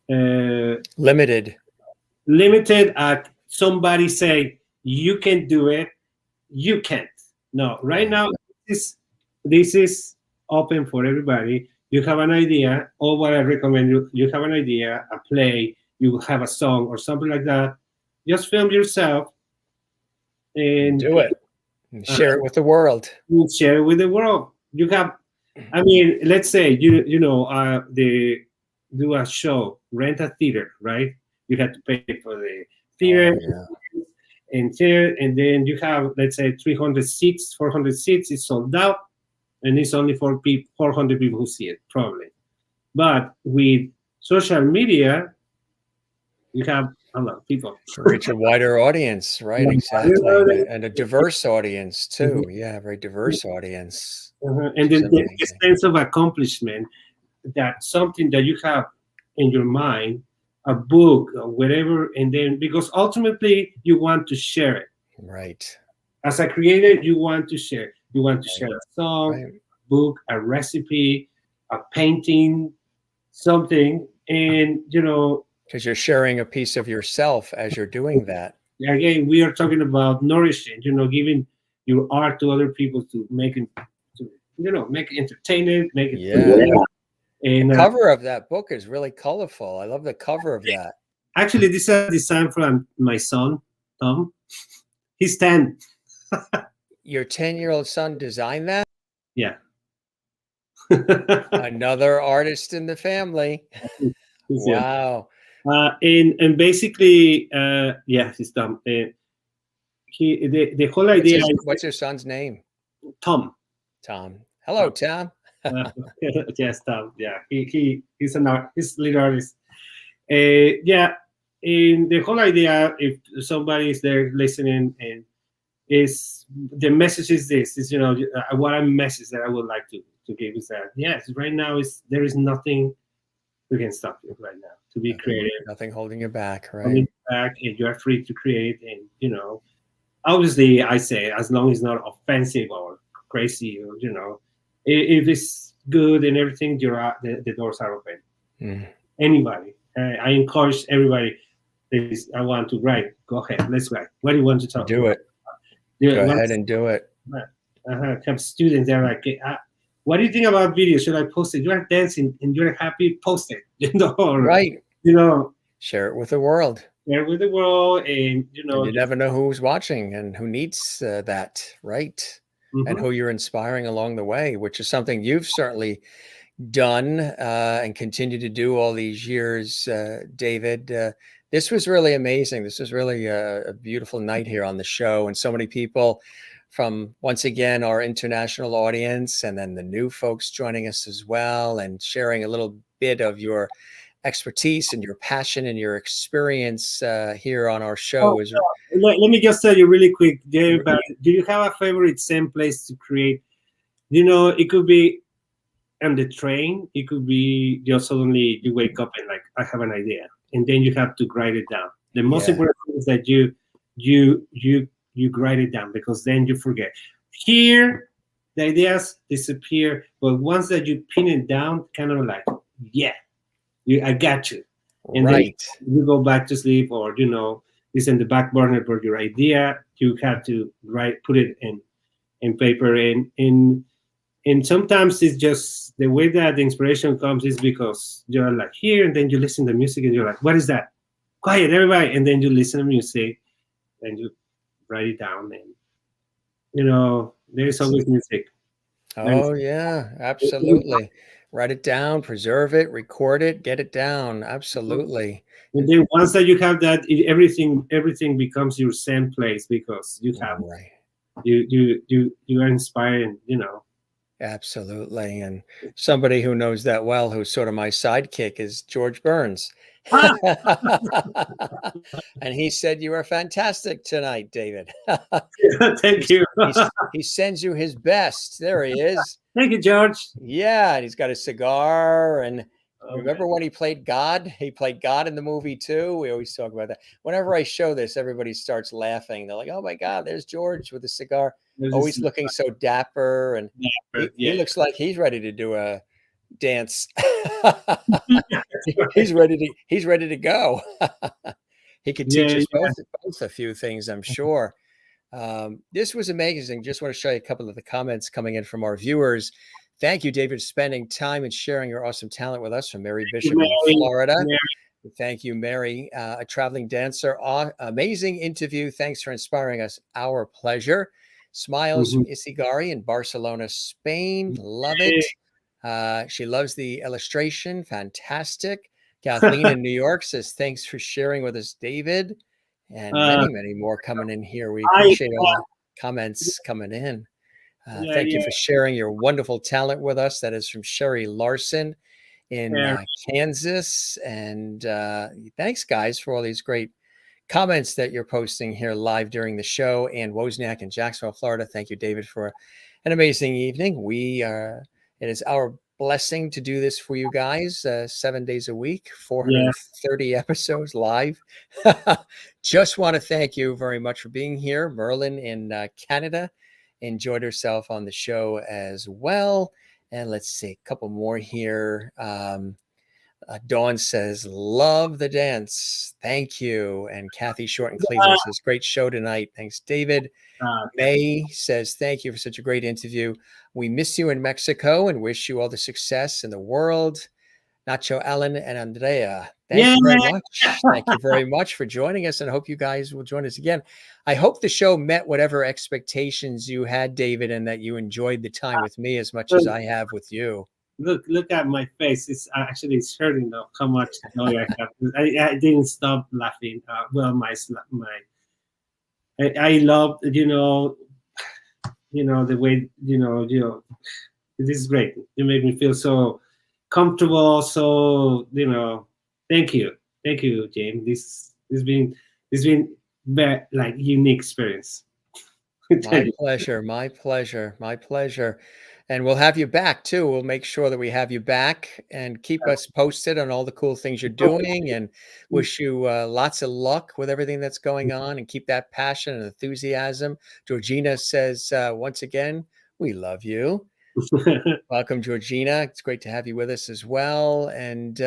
Limited at somebody say you can do it, you can't. No, right now this is open for everybody. You have an idea, or what I recommend you have an idea, a play, you have a song or something like that. Just film yourself and do it and share it with the world. Share it with the world. You have, I mean, let's say you know they do a show, rent a theater, right? You have to pay for the theater. And there, and then you have, let's say, 300 seats, 400 seats. It's sold out, and it's only for 400 people who see it, probably. But with social media, you have a lot of people. Reach a wider audience, right? Exactly. And a diverse audience, too. Yeah, very diverse audience. And then the sense of accomplishment, that something that you have in your mind, a book or whatever, and then because ultimately you want to share it. Right. As a creator, you want to share. You want to share a song, a book, a recipe, a painting, something, and you know, because you're sharing a piece of yourself as you're doing that. Again, we are talking about nourishing, you know, giving your art to other people to make it, make it entertaining, make it. And the cover of that book is really colorful. I love the cover of that. Actually, this is a design from my son, Tom. He's 10. Your 10-year-old son designed that? Yeah. Another artist in the family. Wow. And basically, yeah, he's Tom. The whole idea. What's your son's name? Tom. Tom. Hello, Tom. Yes, Tom. Yeah, he's an art. He's a little artist. Yeah, in the whole idea, if somebody is there listening, and is the message is this is, what a message that I would like to give is that, yes, right now is there is nothing we can stop you right now to be Nothing, creative. nothing holding you back, right? Coming back, and you are free to create, and obviously, I say, as long as it's not offensive or crazy, or if it's good and everything, the doors are open. Mm. Anybody, I encourage everybody. Please, I want to write. Go ahead, let's write. What do you want to talk Do about? it. Yeah, Go ahead and do it. have students that are like, what do you think about video? Should I post it? You are dancing and you're happy, post it. Or, Right. you know, Share it with the world. share with the world, and And you never know who's watching and who needs that, right? And mhm. who you're inspiring along the way, which is something you've certainly done and continue to do all these years, David. This was really amazing. This was really a beautiful night here on the show, and so many people from, once again, our international audience, and then the new folks joining us as well, and sharing a little bit of your expertise and your passion and your experience here on our Oh, show is let me just tell you really quick, Dave, do you have a favorite same place to create? It could be on the train. It could be just suddenly you wake up and like, I have an idea, and then you have to write it down. The most yeah, important thing is that you write it down, because then you forget. Here, the ideas disappear, but once that you pin it down, kind of like, yeah, I got you, and then right. you go back to sleep, or it's in the back burner. But your idea, you have to put it in paper, and sometimes it's just the way that the inspiration comes is because you're like here, and then you listen to music, and you're like, what is that? Quiet, everybody. And then you listen to music, and you write it down, and there's always music. And Oh, yeah, absolutely. Write it down, preserve it, record it, get it down. Absolutely. and then once that you have that, everything becomes your same place, because you have Right. you are inspired, Absolutely. And somebody who knows that well, who's sort of my sidekick, is George Burns. Ah, And he said, "You are fantastic tonight, David." thank you. He sends you his best. There he is. Thank you, George. Yeah, and he's got a cigar. And Oh, remember man. when he played God? He played God in the movie too. We always talk about that. Whenever I show this, everybody starts laughing. They're like, "Oh my God, there's George with a cigar, always looking so dapper." And he Yeah. looks like he's ready to do a dance. Right. He's ready to go. He could teach Yeah, us yeah. both a few things, I'm sure. This was amazing. Just want to show you a couple of the comments coming in from our viewers. Thank you, David, for spending time and sharing your awesome talent with us, from Mary You, Bishop in Mary. Florida. Mary. Thank you, Mary, a traveling dancer. Amazing interview. Thanks for inspiring us. Our pleasure. Smiles from Mhm. Isigari in Barcelona, Spain. Love it. She loves the illustration. Fantastic. Kathleen in New York says, thanks for sharing with us, David. And uh, many, many more coming in here. We I appreciate all the comments coming in. yeah, Thank you yeah, for sharing your wonderful talent with us. That is from Sherry Larson in yeah, Kansas. And thanks, guys, for all these great comments that you're posting here live during the show. And Wozniak in Jacksonville, Florida. Thank you, David, for an amazing evening. It is our blessing to do this for you guys 7 days a week, yeah. 430 episodes live. Just want to thank you very much for being here. Merlin in Canada enjoyed herself on the show as well. And let's see, a couple more here. Dawn says, love the dance. Thank you. And Kathy Short in Cleveland says, great show tonight. Thanks, David. Okay. May says, thank you for such a great interview. We miss you in Mexico and wish you all the success in the world. Nacho Allen and Andrea, thank Yeah. you very much. Thank you very much for joining us, and I hope you guys will join us again. I hope the show met whatever expectations you had, David, and that you enjoyed the time with me as much as I have with you. Look at my face. It's hurting though. How much joy I have. I didn't stop laughing. Well, I love the way this is great. You make me feel so comfortable. So thank you. Thank you, James. This been very like unique experience. My Thank you. pleasure. My pleasure. My pleasure. And we'll have you back too. We'll make sure that we have you back and keep us posted on all the cool things you're doing and wish you lots of luck with everything that's going on and keep that passion and enthusiasm. Georgina says, once again, we love you. Welcome, Georgina. It's great to have you with us as well. And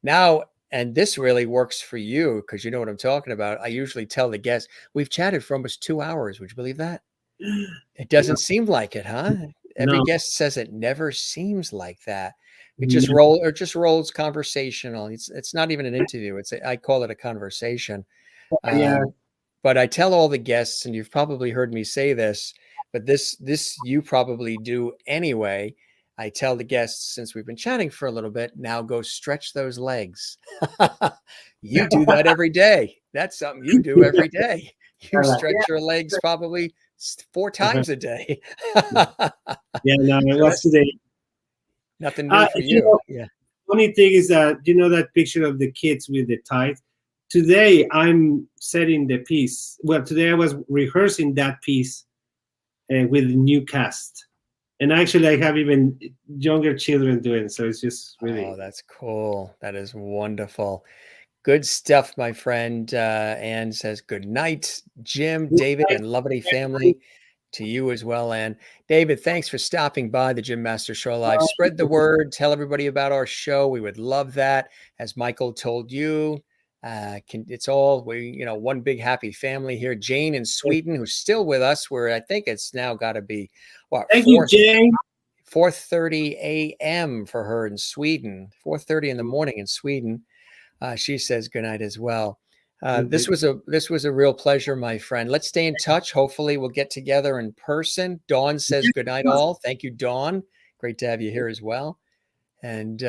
now, and this really works for you because you know what I'm talking about. I usually tell the guests, we've chatted for almost 2 hours. Would you believe that? It doesn't seem like it, huh? Every No, guest says it never seems like that. It just no, just rolls conversational. It's not even an interview. I call it a conversation. yeah, Um, but I tell all the guests, and you've probably heard me say this, but this you probably do anyway. I tell the guests, since we've been chatting for a little bit, now go stretch those legs. You do that every day. That's something you do every day. You stretch your legs probably 4 times a day. yeah. No, it So was that's today. nothing new for You you. know, Yeah. funny thing is that you know that picture of the kids with the ties. Today I'm setting the piece. Well, today I was rehearsing that piece with the new cast, and actually I have even younger children doing. So it's just Oh, really. that's cool. That is wonderful. Good stuff, my friend. Ann says good night, Jim, David, and lovely family. To you as well, Ann. David, thanks for stopping by the Jim Master Show Live. Spread the word. Tell everybody about our show. We would love that. As Michael told you, it's all one big happy family here. Jane in Sweden, who's still with us. Where I think it's now got to be what Thank you, Jane. 4:30 a.m. for her in Sweden. 4:30 in the morning in Sweden. She says good night as well. This was a real pleasure, my friend. Let's stay in touch. Hopefully, we'll get together in person. Dawn says good night, all. Thank you, Dawn. Great to have you here as well. And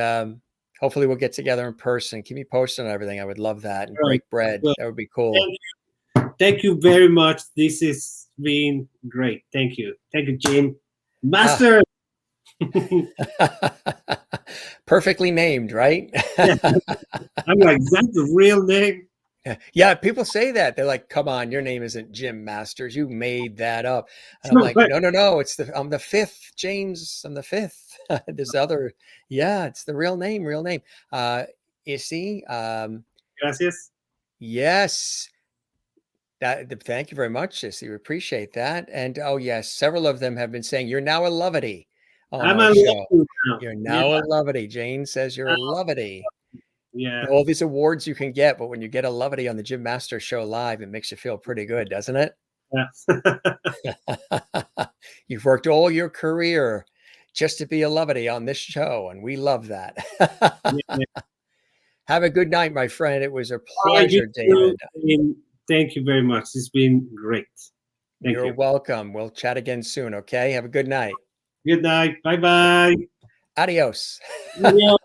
hopefully, we'll get together in person. Keep me posted on everything. I would love that. And break bread. Well, That would be cool. thank you very much. This has been great. Thank you. Thank you, Jim. Master. Perfectly named, right? Yeah, I'm like, is that the real name? Yeah, people say that. They're like, "Come on, your name isn't Jim Masters. You made that up." And I'm like, "No, no, no. I'm the fifth, James. I'm the fifth." This other, yeah, it's the real name, real name. Issy, Gracias. yes. Thank you very much, Issy. We appreciate that. And oh yes, several of them have been saying you're now a lovety on I'm our a show. legend now. You're Yeah, now a lovety. Jane says you're a lovety. yeah, All these awards you can get, but when you get a lovety on the Jim Master Show Live, it makes you feel pretty good, doesn't it? yeah. You've worked all your career just to be a lovety on this show, and we love that. Yeah. Have a good night, my friend. It was a All right, you pleasure, too. David. And thank you very much. It's been great. Thank You're you. welcome. We'll chat again soon, okay? Have a good night. Good night. Bye bye. Adios. Adios.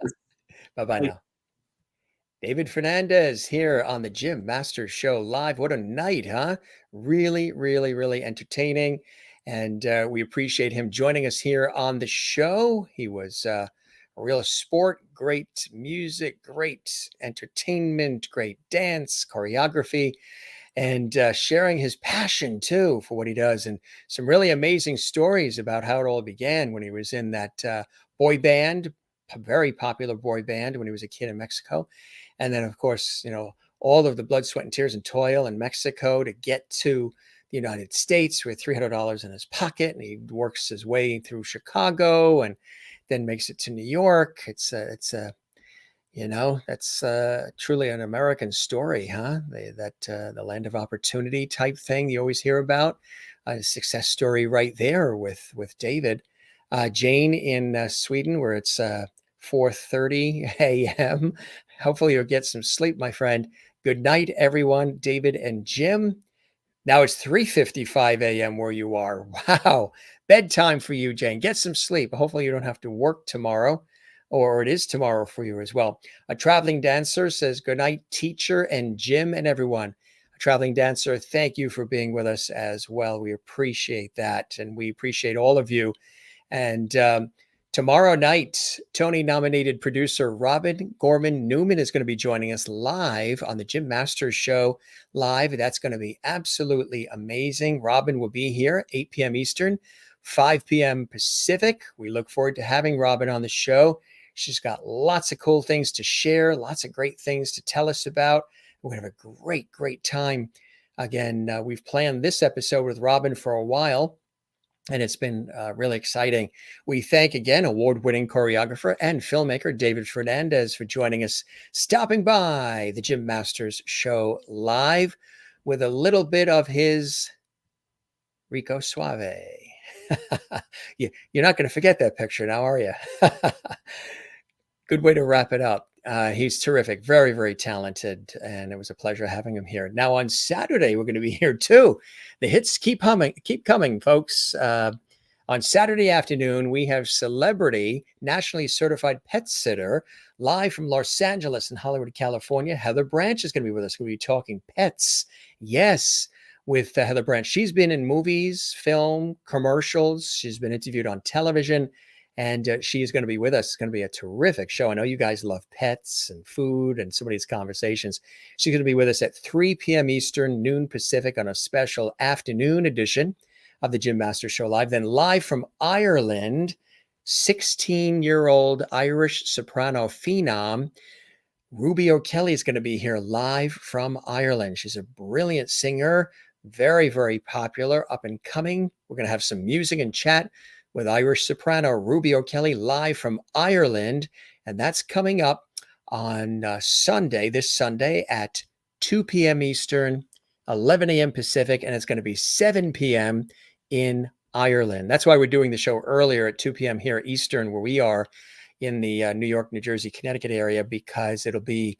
Bye-bye Bye. now. David Fernandez here on the Jim Masters Show Live. What a night, huh? Really, really, really entertaining. And we appreciate him joining us here on the show. He was a real sport, great music, great entertainment, great dance, choreography, and sharing his passion too for what he does. And some really amazing stories about how it all began when he was in that boy band, a very popular boy band when he was a kid in Mexico. And then, of course, all of the blood, sweat, and tears and toil in Mexico to get to the United States with $300 in his pocket. And he works his way through Chicago and then makes it to New York. That's truly an American story, huh? The land of opportunity type thing you always hear about. A success story right there with David. Jane in Sweden, where it's 4:30 a.m. Hopefully you'll get some sleep, my friend. Good night, everyone. David and Jim. Now it's 3:55 a.m. where you are. Wow. Bedtime for you, Jane. Get some sleep. Hopefully you don't have to work tomorrow, or it is tomorrow for you as well. A traveling dancer says, good night, teacher and Jim and everyone. A traveling dancer, thank you for being with us as well. We appreciate that. And we appreciate all of you. And Tomorrow night, Tony-nominated producer Robin Gorman Newman is going to be joining us live on the Jim Masters Show live. That's going to be absolutely amazing. Robin will be here 8 p.m. Eastern, 5 p.m. Pacific. We look forward to having Robin on the show. She's got lots of cool things to share, lots of great things to tell us about. We're going to have a great, great time. Again, we've planned this episode with Robin for a while, and it's been really exciting. We thank again award-winning choreographer and filmmaker David Fernandez for joining us, stopping by the Jim Masters Show live with a little bit of his Rico Suave. You're not going to forget that picture now, are you? Good way to wrap it up. He's terrific, very, very talented, and it was a pleasure having him here. Now on Saturday, we're going to be here too. The hits keep coming, folks. On Saturday afternoon, we have celebrity, nationally certified pet sitter, live from Los Angeles and Hollywood, California. Heather Branch is going to be with us. We're going to be talking pets. Yes, with Heather Branch. She's been in movies, film, commercials. She's been interviewed on television. And she is going to be with us. It's going to be a terrific show. I know you guys love pets and food and some of these conversations. She's going to be with us at 3 p.m. Eastern, noon Pacific on a special afternoon edition of the Jim Masters Show Live. Then live from Ireland, 16-year-old Irish soprano phenom, Ruby O'Kelly is going to be here live from Ireland. She's a brilliant singer, very, very popular, up and coming. We're going to have some music and chat with Irish soprano Ruby O'Kelly live from Ireland. And that's coming up on this Sunday at 2 p.m. Eastern, 11 a.m. Pacific, and it's going to be 7 p.m. in Ireland. That's why we're doing the show earlier at 2 p.m. here Eastern, where we are in the New York, New Jersey, Connecticut area, because it'll be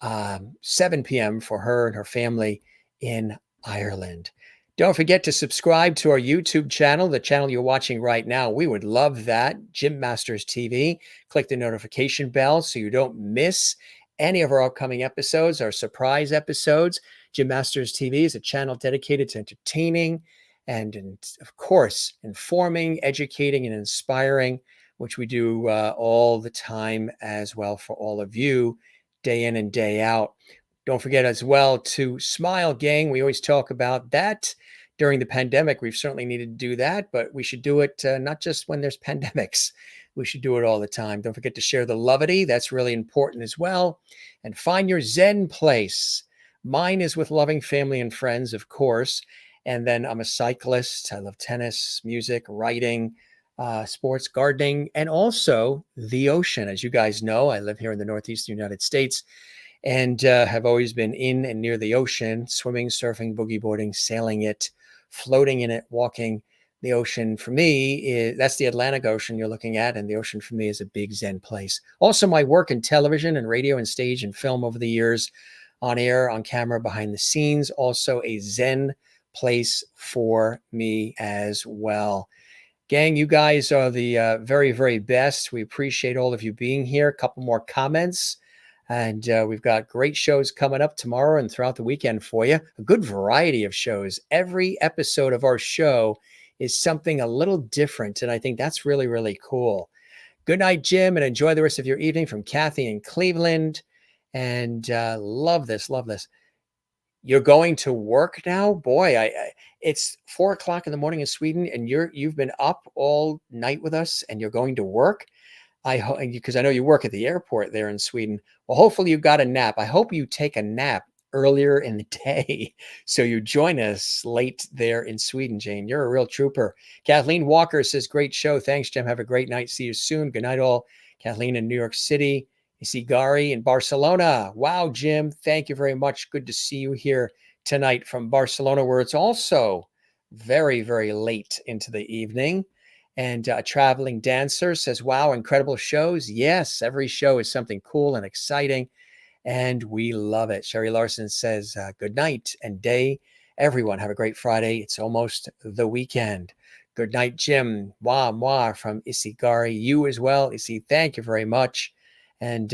7 p.m. for her and her family in Ireland. Don't forget to subscribe to our YouTube channel, the channel you're watching right now. We would love that. Jim Masters TV. Click the notification bell so you don't miss any of our upcoming episodes, our surprise episodes. Jim Masters TV is a channel dedicated to entertaining and, of course, informing, educating, and inspiring, which we do all the time as well for all of you, day in and day out. Don't forget as well to smile, gang. We always talk about that. During the pandemic, we've certainly needed to do that, but we should do it not just when there's pandemics. We should do it all the time. Don't forget to share the lovity. That's really important as well. And find your Zen place. Mine is with loving family and friends, of course. And then I'm a cyclist. I love tennis, music, writing, sports, gardening, and also the ocean. As you guys know, I live here in the Northeast United States, and have always been in and near the ocean, swimming, surfing, boogie boarding, sailing it, floating in it, walking. The ocean for me, that's the Atlantic Ocean you're looking at, and the ocean for me is a big Zen place. Also, my work in television and radio and stage and film over the years, on air, on camera, behind the scenes, also a Zen place for me as well. Gang, you guys are the very, very best. We appreciate all of you being here. A couple more comments. And we've got great shows coming up tomorrow and throughout the weekend for you. A good variety of shows. Every episode of our show is something a little different. And I think that's really, really cool. Good night, Jim, and enjoy the rest of your evening from Kathy in Cleveland. And love this, love this. You're going to work now? Boy, it's 4 o'clock in the morning in Sweden, and you've been up all night with us, and you're going to work. I hope, because I know you work at the airport there in Sweden. Well, hopefully you got a nap. I hope you take a nap earlier in the day so you join us late there in Sweden, Jane. You're a real trooper. Kathleen Walker says, great show. Thanks, Jim. Have a great night. See you soon. Good night, all. Kathleen in New York City. Isigari in Barcelona. Wow, Jim. Thank you very much. Good to see you here tonight from Barcelona, where it's also very, very late into the evening. And a traveling dancer says, wow, incredible shows. Yes, every show is something cool and exciting, and we love it. Sherry Larson says, good night and day. Everyone have a great Friday. It's almost the weekend. Good night, Jim. Moi from Isigari. You as well, Isi. Thank you very much. And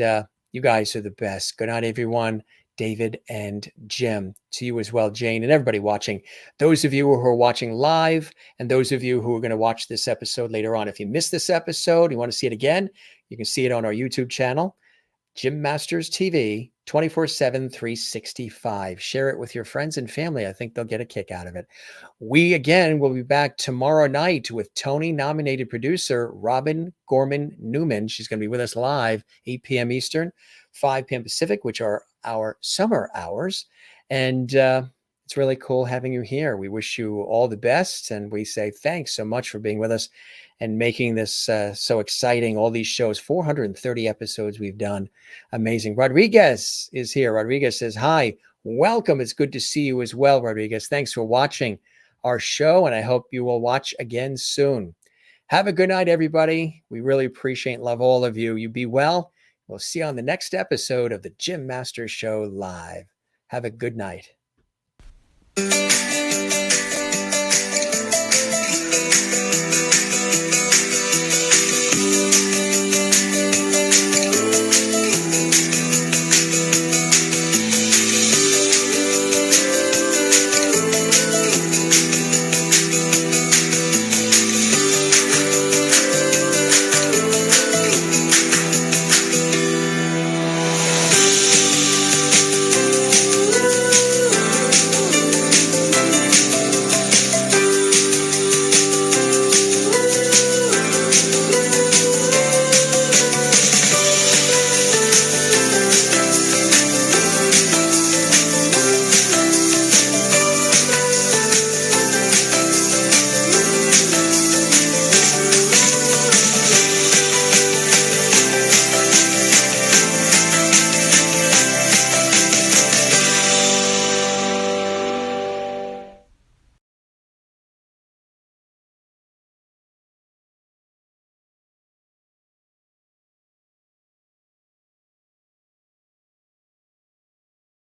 you guys are the best. Good night, everyone. David and Jim. To you as well, Jane, and everybody watching. Those of you who are watching live and those of you who are going to watch this episode later on. If you missed this episode, you want to see it again, you can see it on our YouTube channel, Jim Masters TV, 24/7, 365. Share it with your friends and family. I think they'll get a kick out of it. We again will be back tomorrow night with Tony-nominated producer Robin Gorman Newman. She's going to be with us live, 8 p.m. Eastern, 5 p.m. Pacific, which are our summer hours. And it's really cool having you here. We wish you all the best. And we say thanks so much for being with us and making this so exciting. All these shows, 430 episodes we've done. Amazing. Rodriguez is here. Rodriguez says, hi, welcome. It's good to see you as well, Rodriguez. Thanks for watching our show, and I hope you will watch again soon. Have a good night, everybody. We really appreciate and love all of you. You be well. We'll see you on the next episode of the Jim Masters Show Live. Have a good night.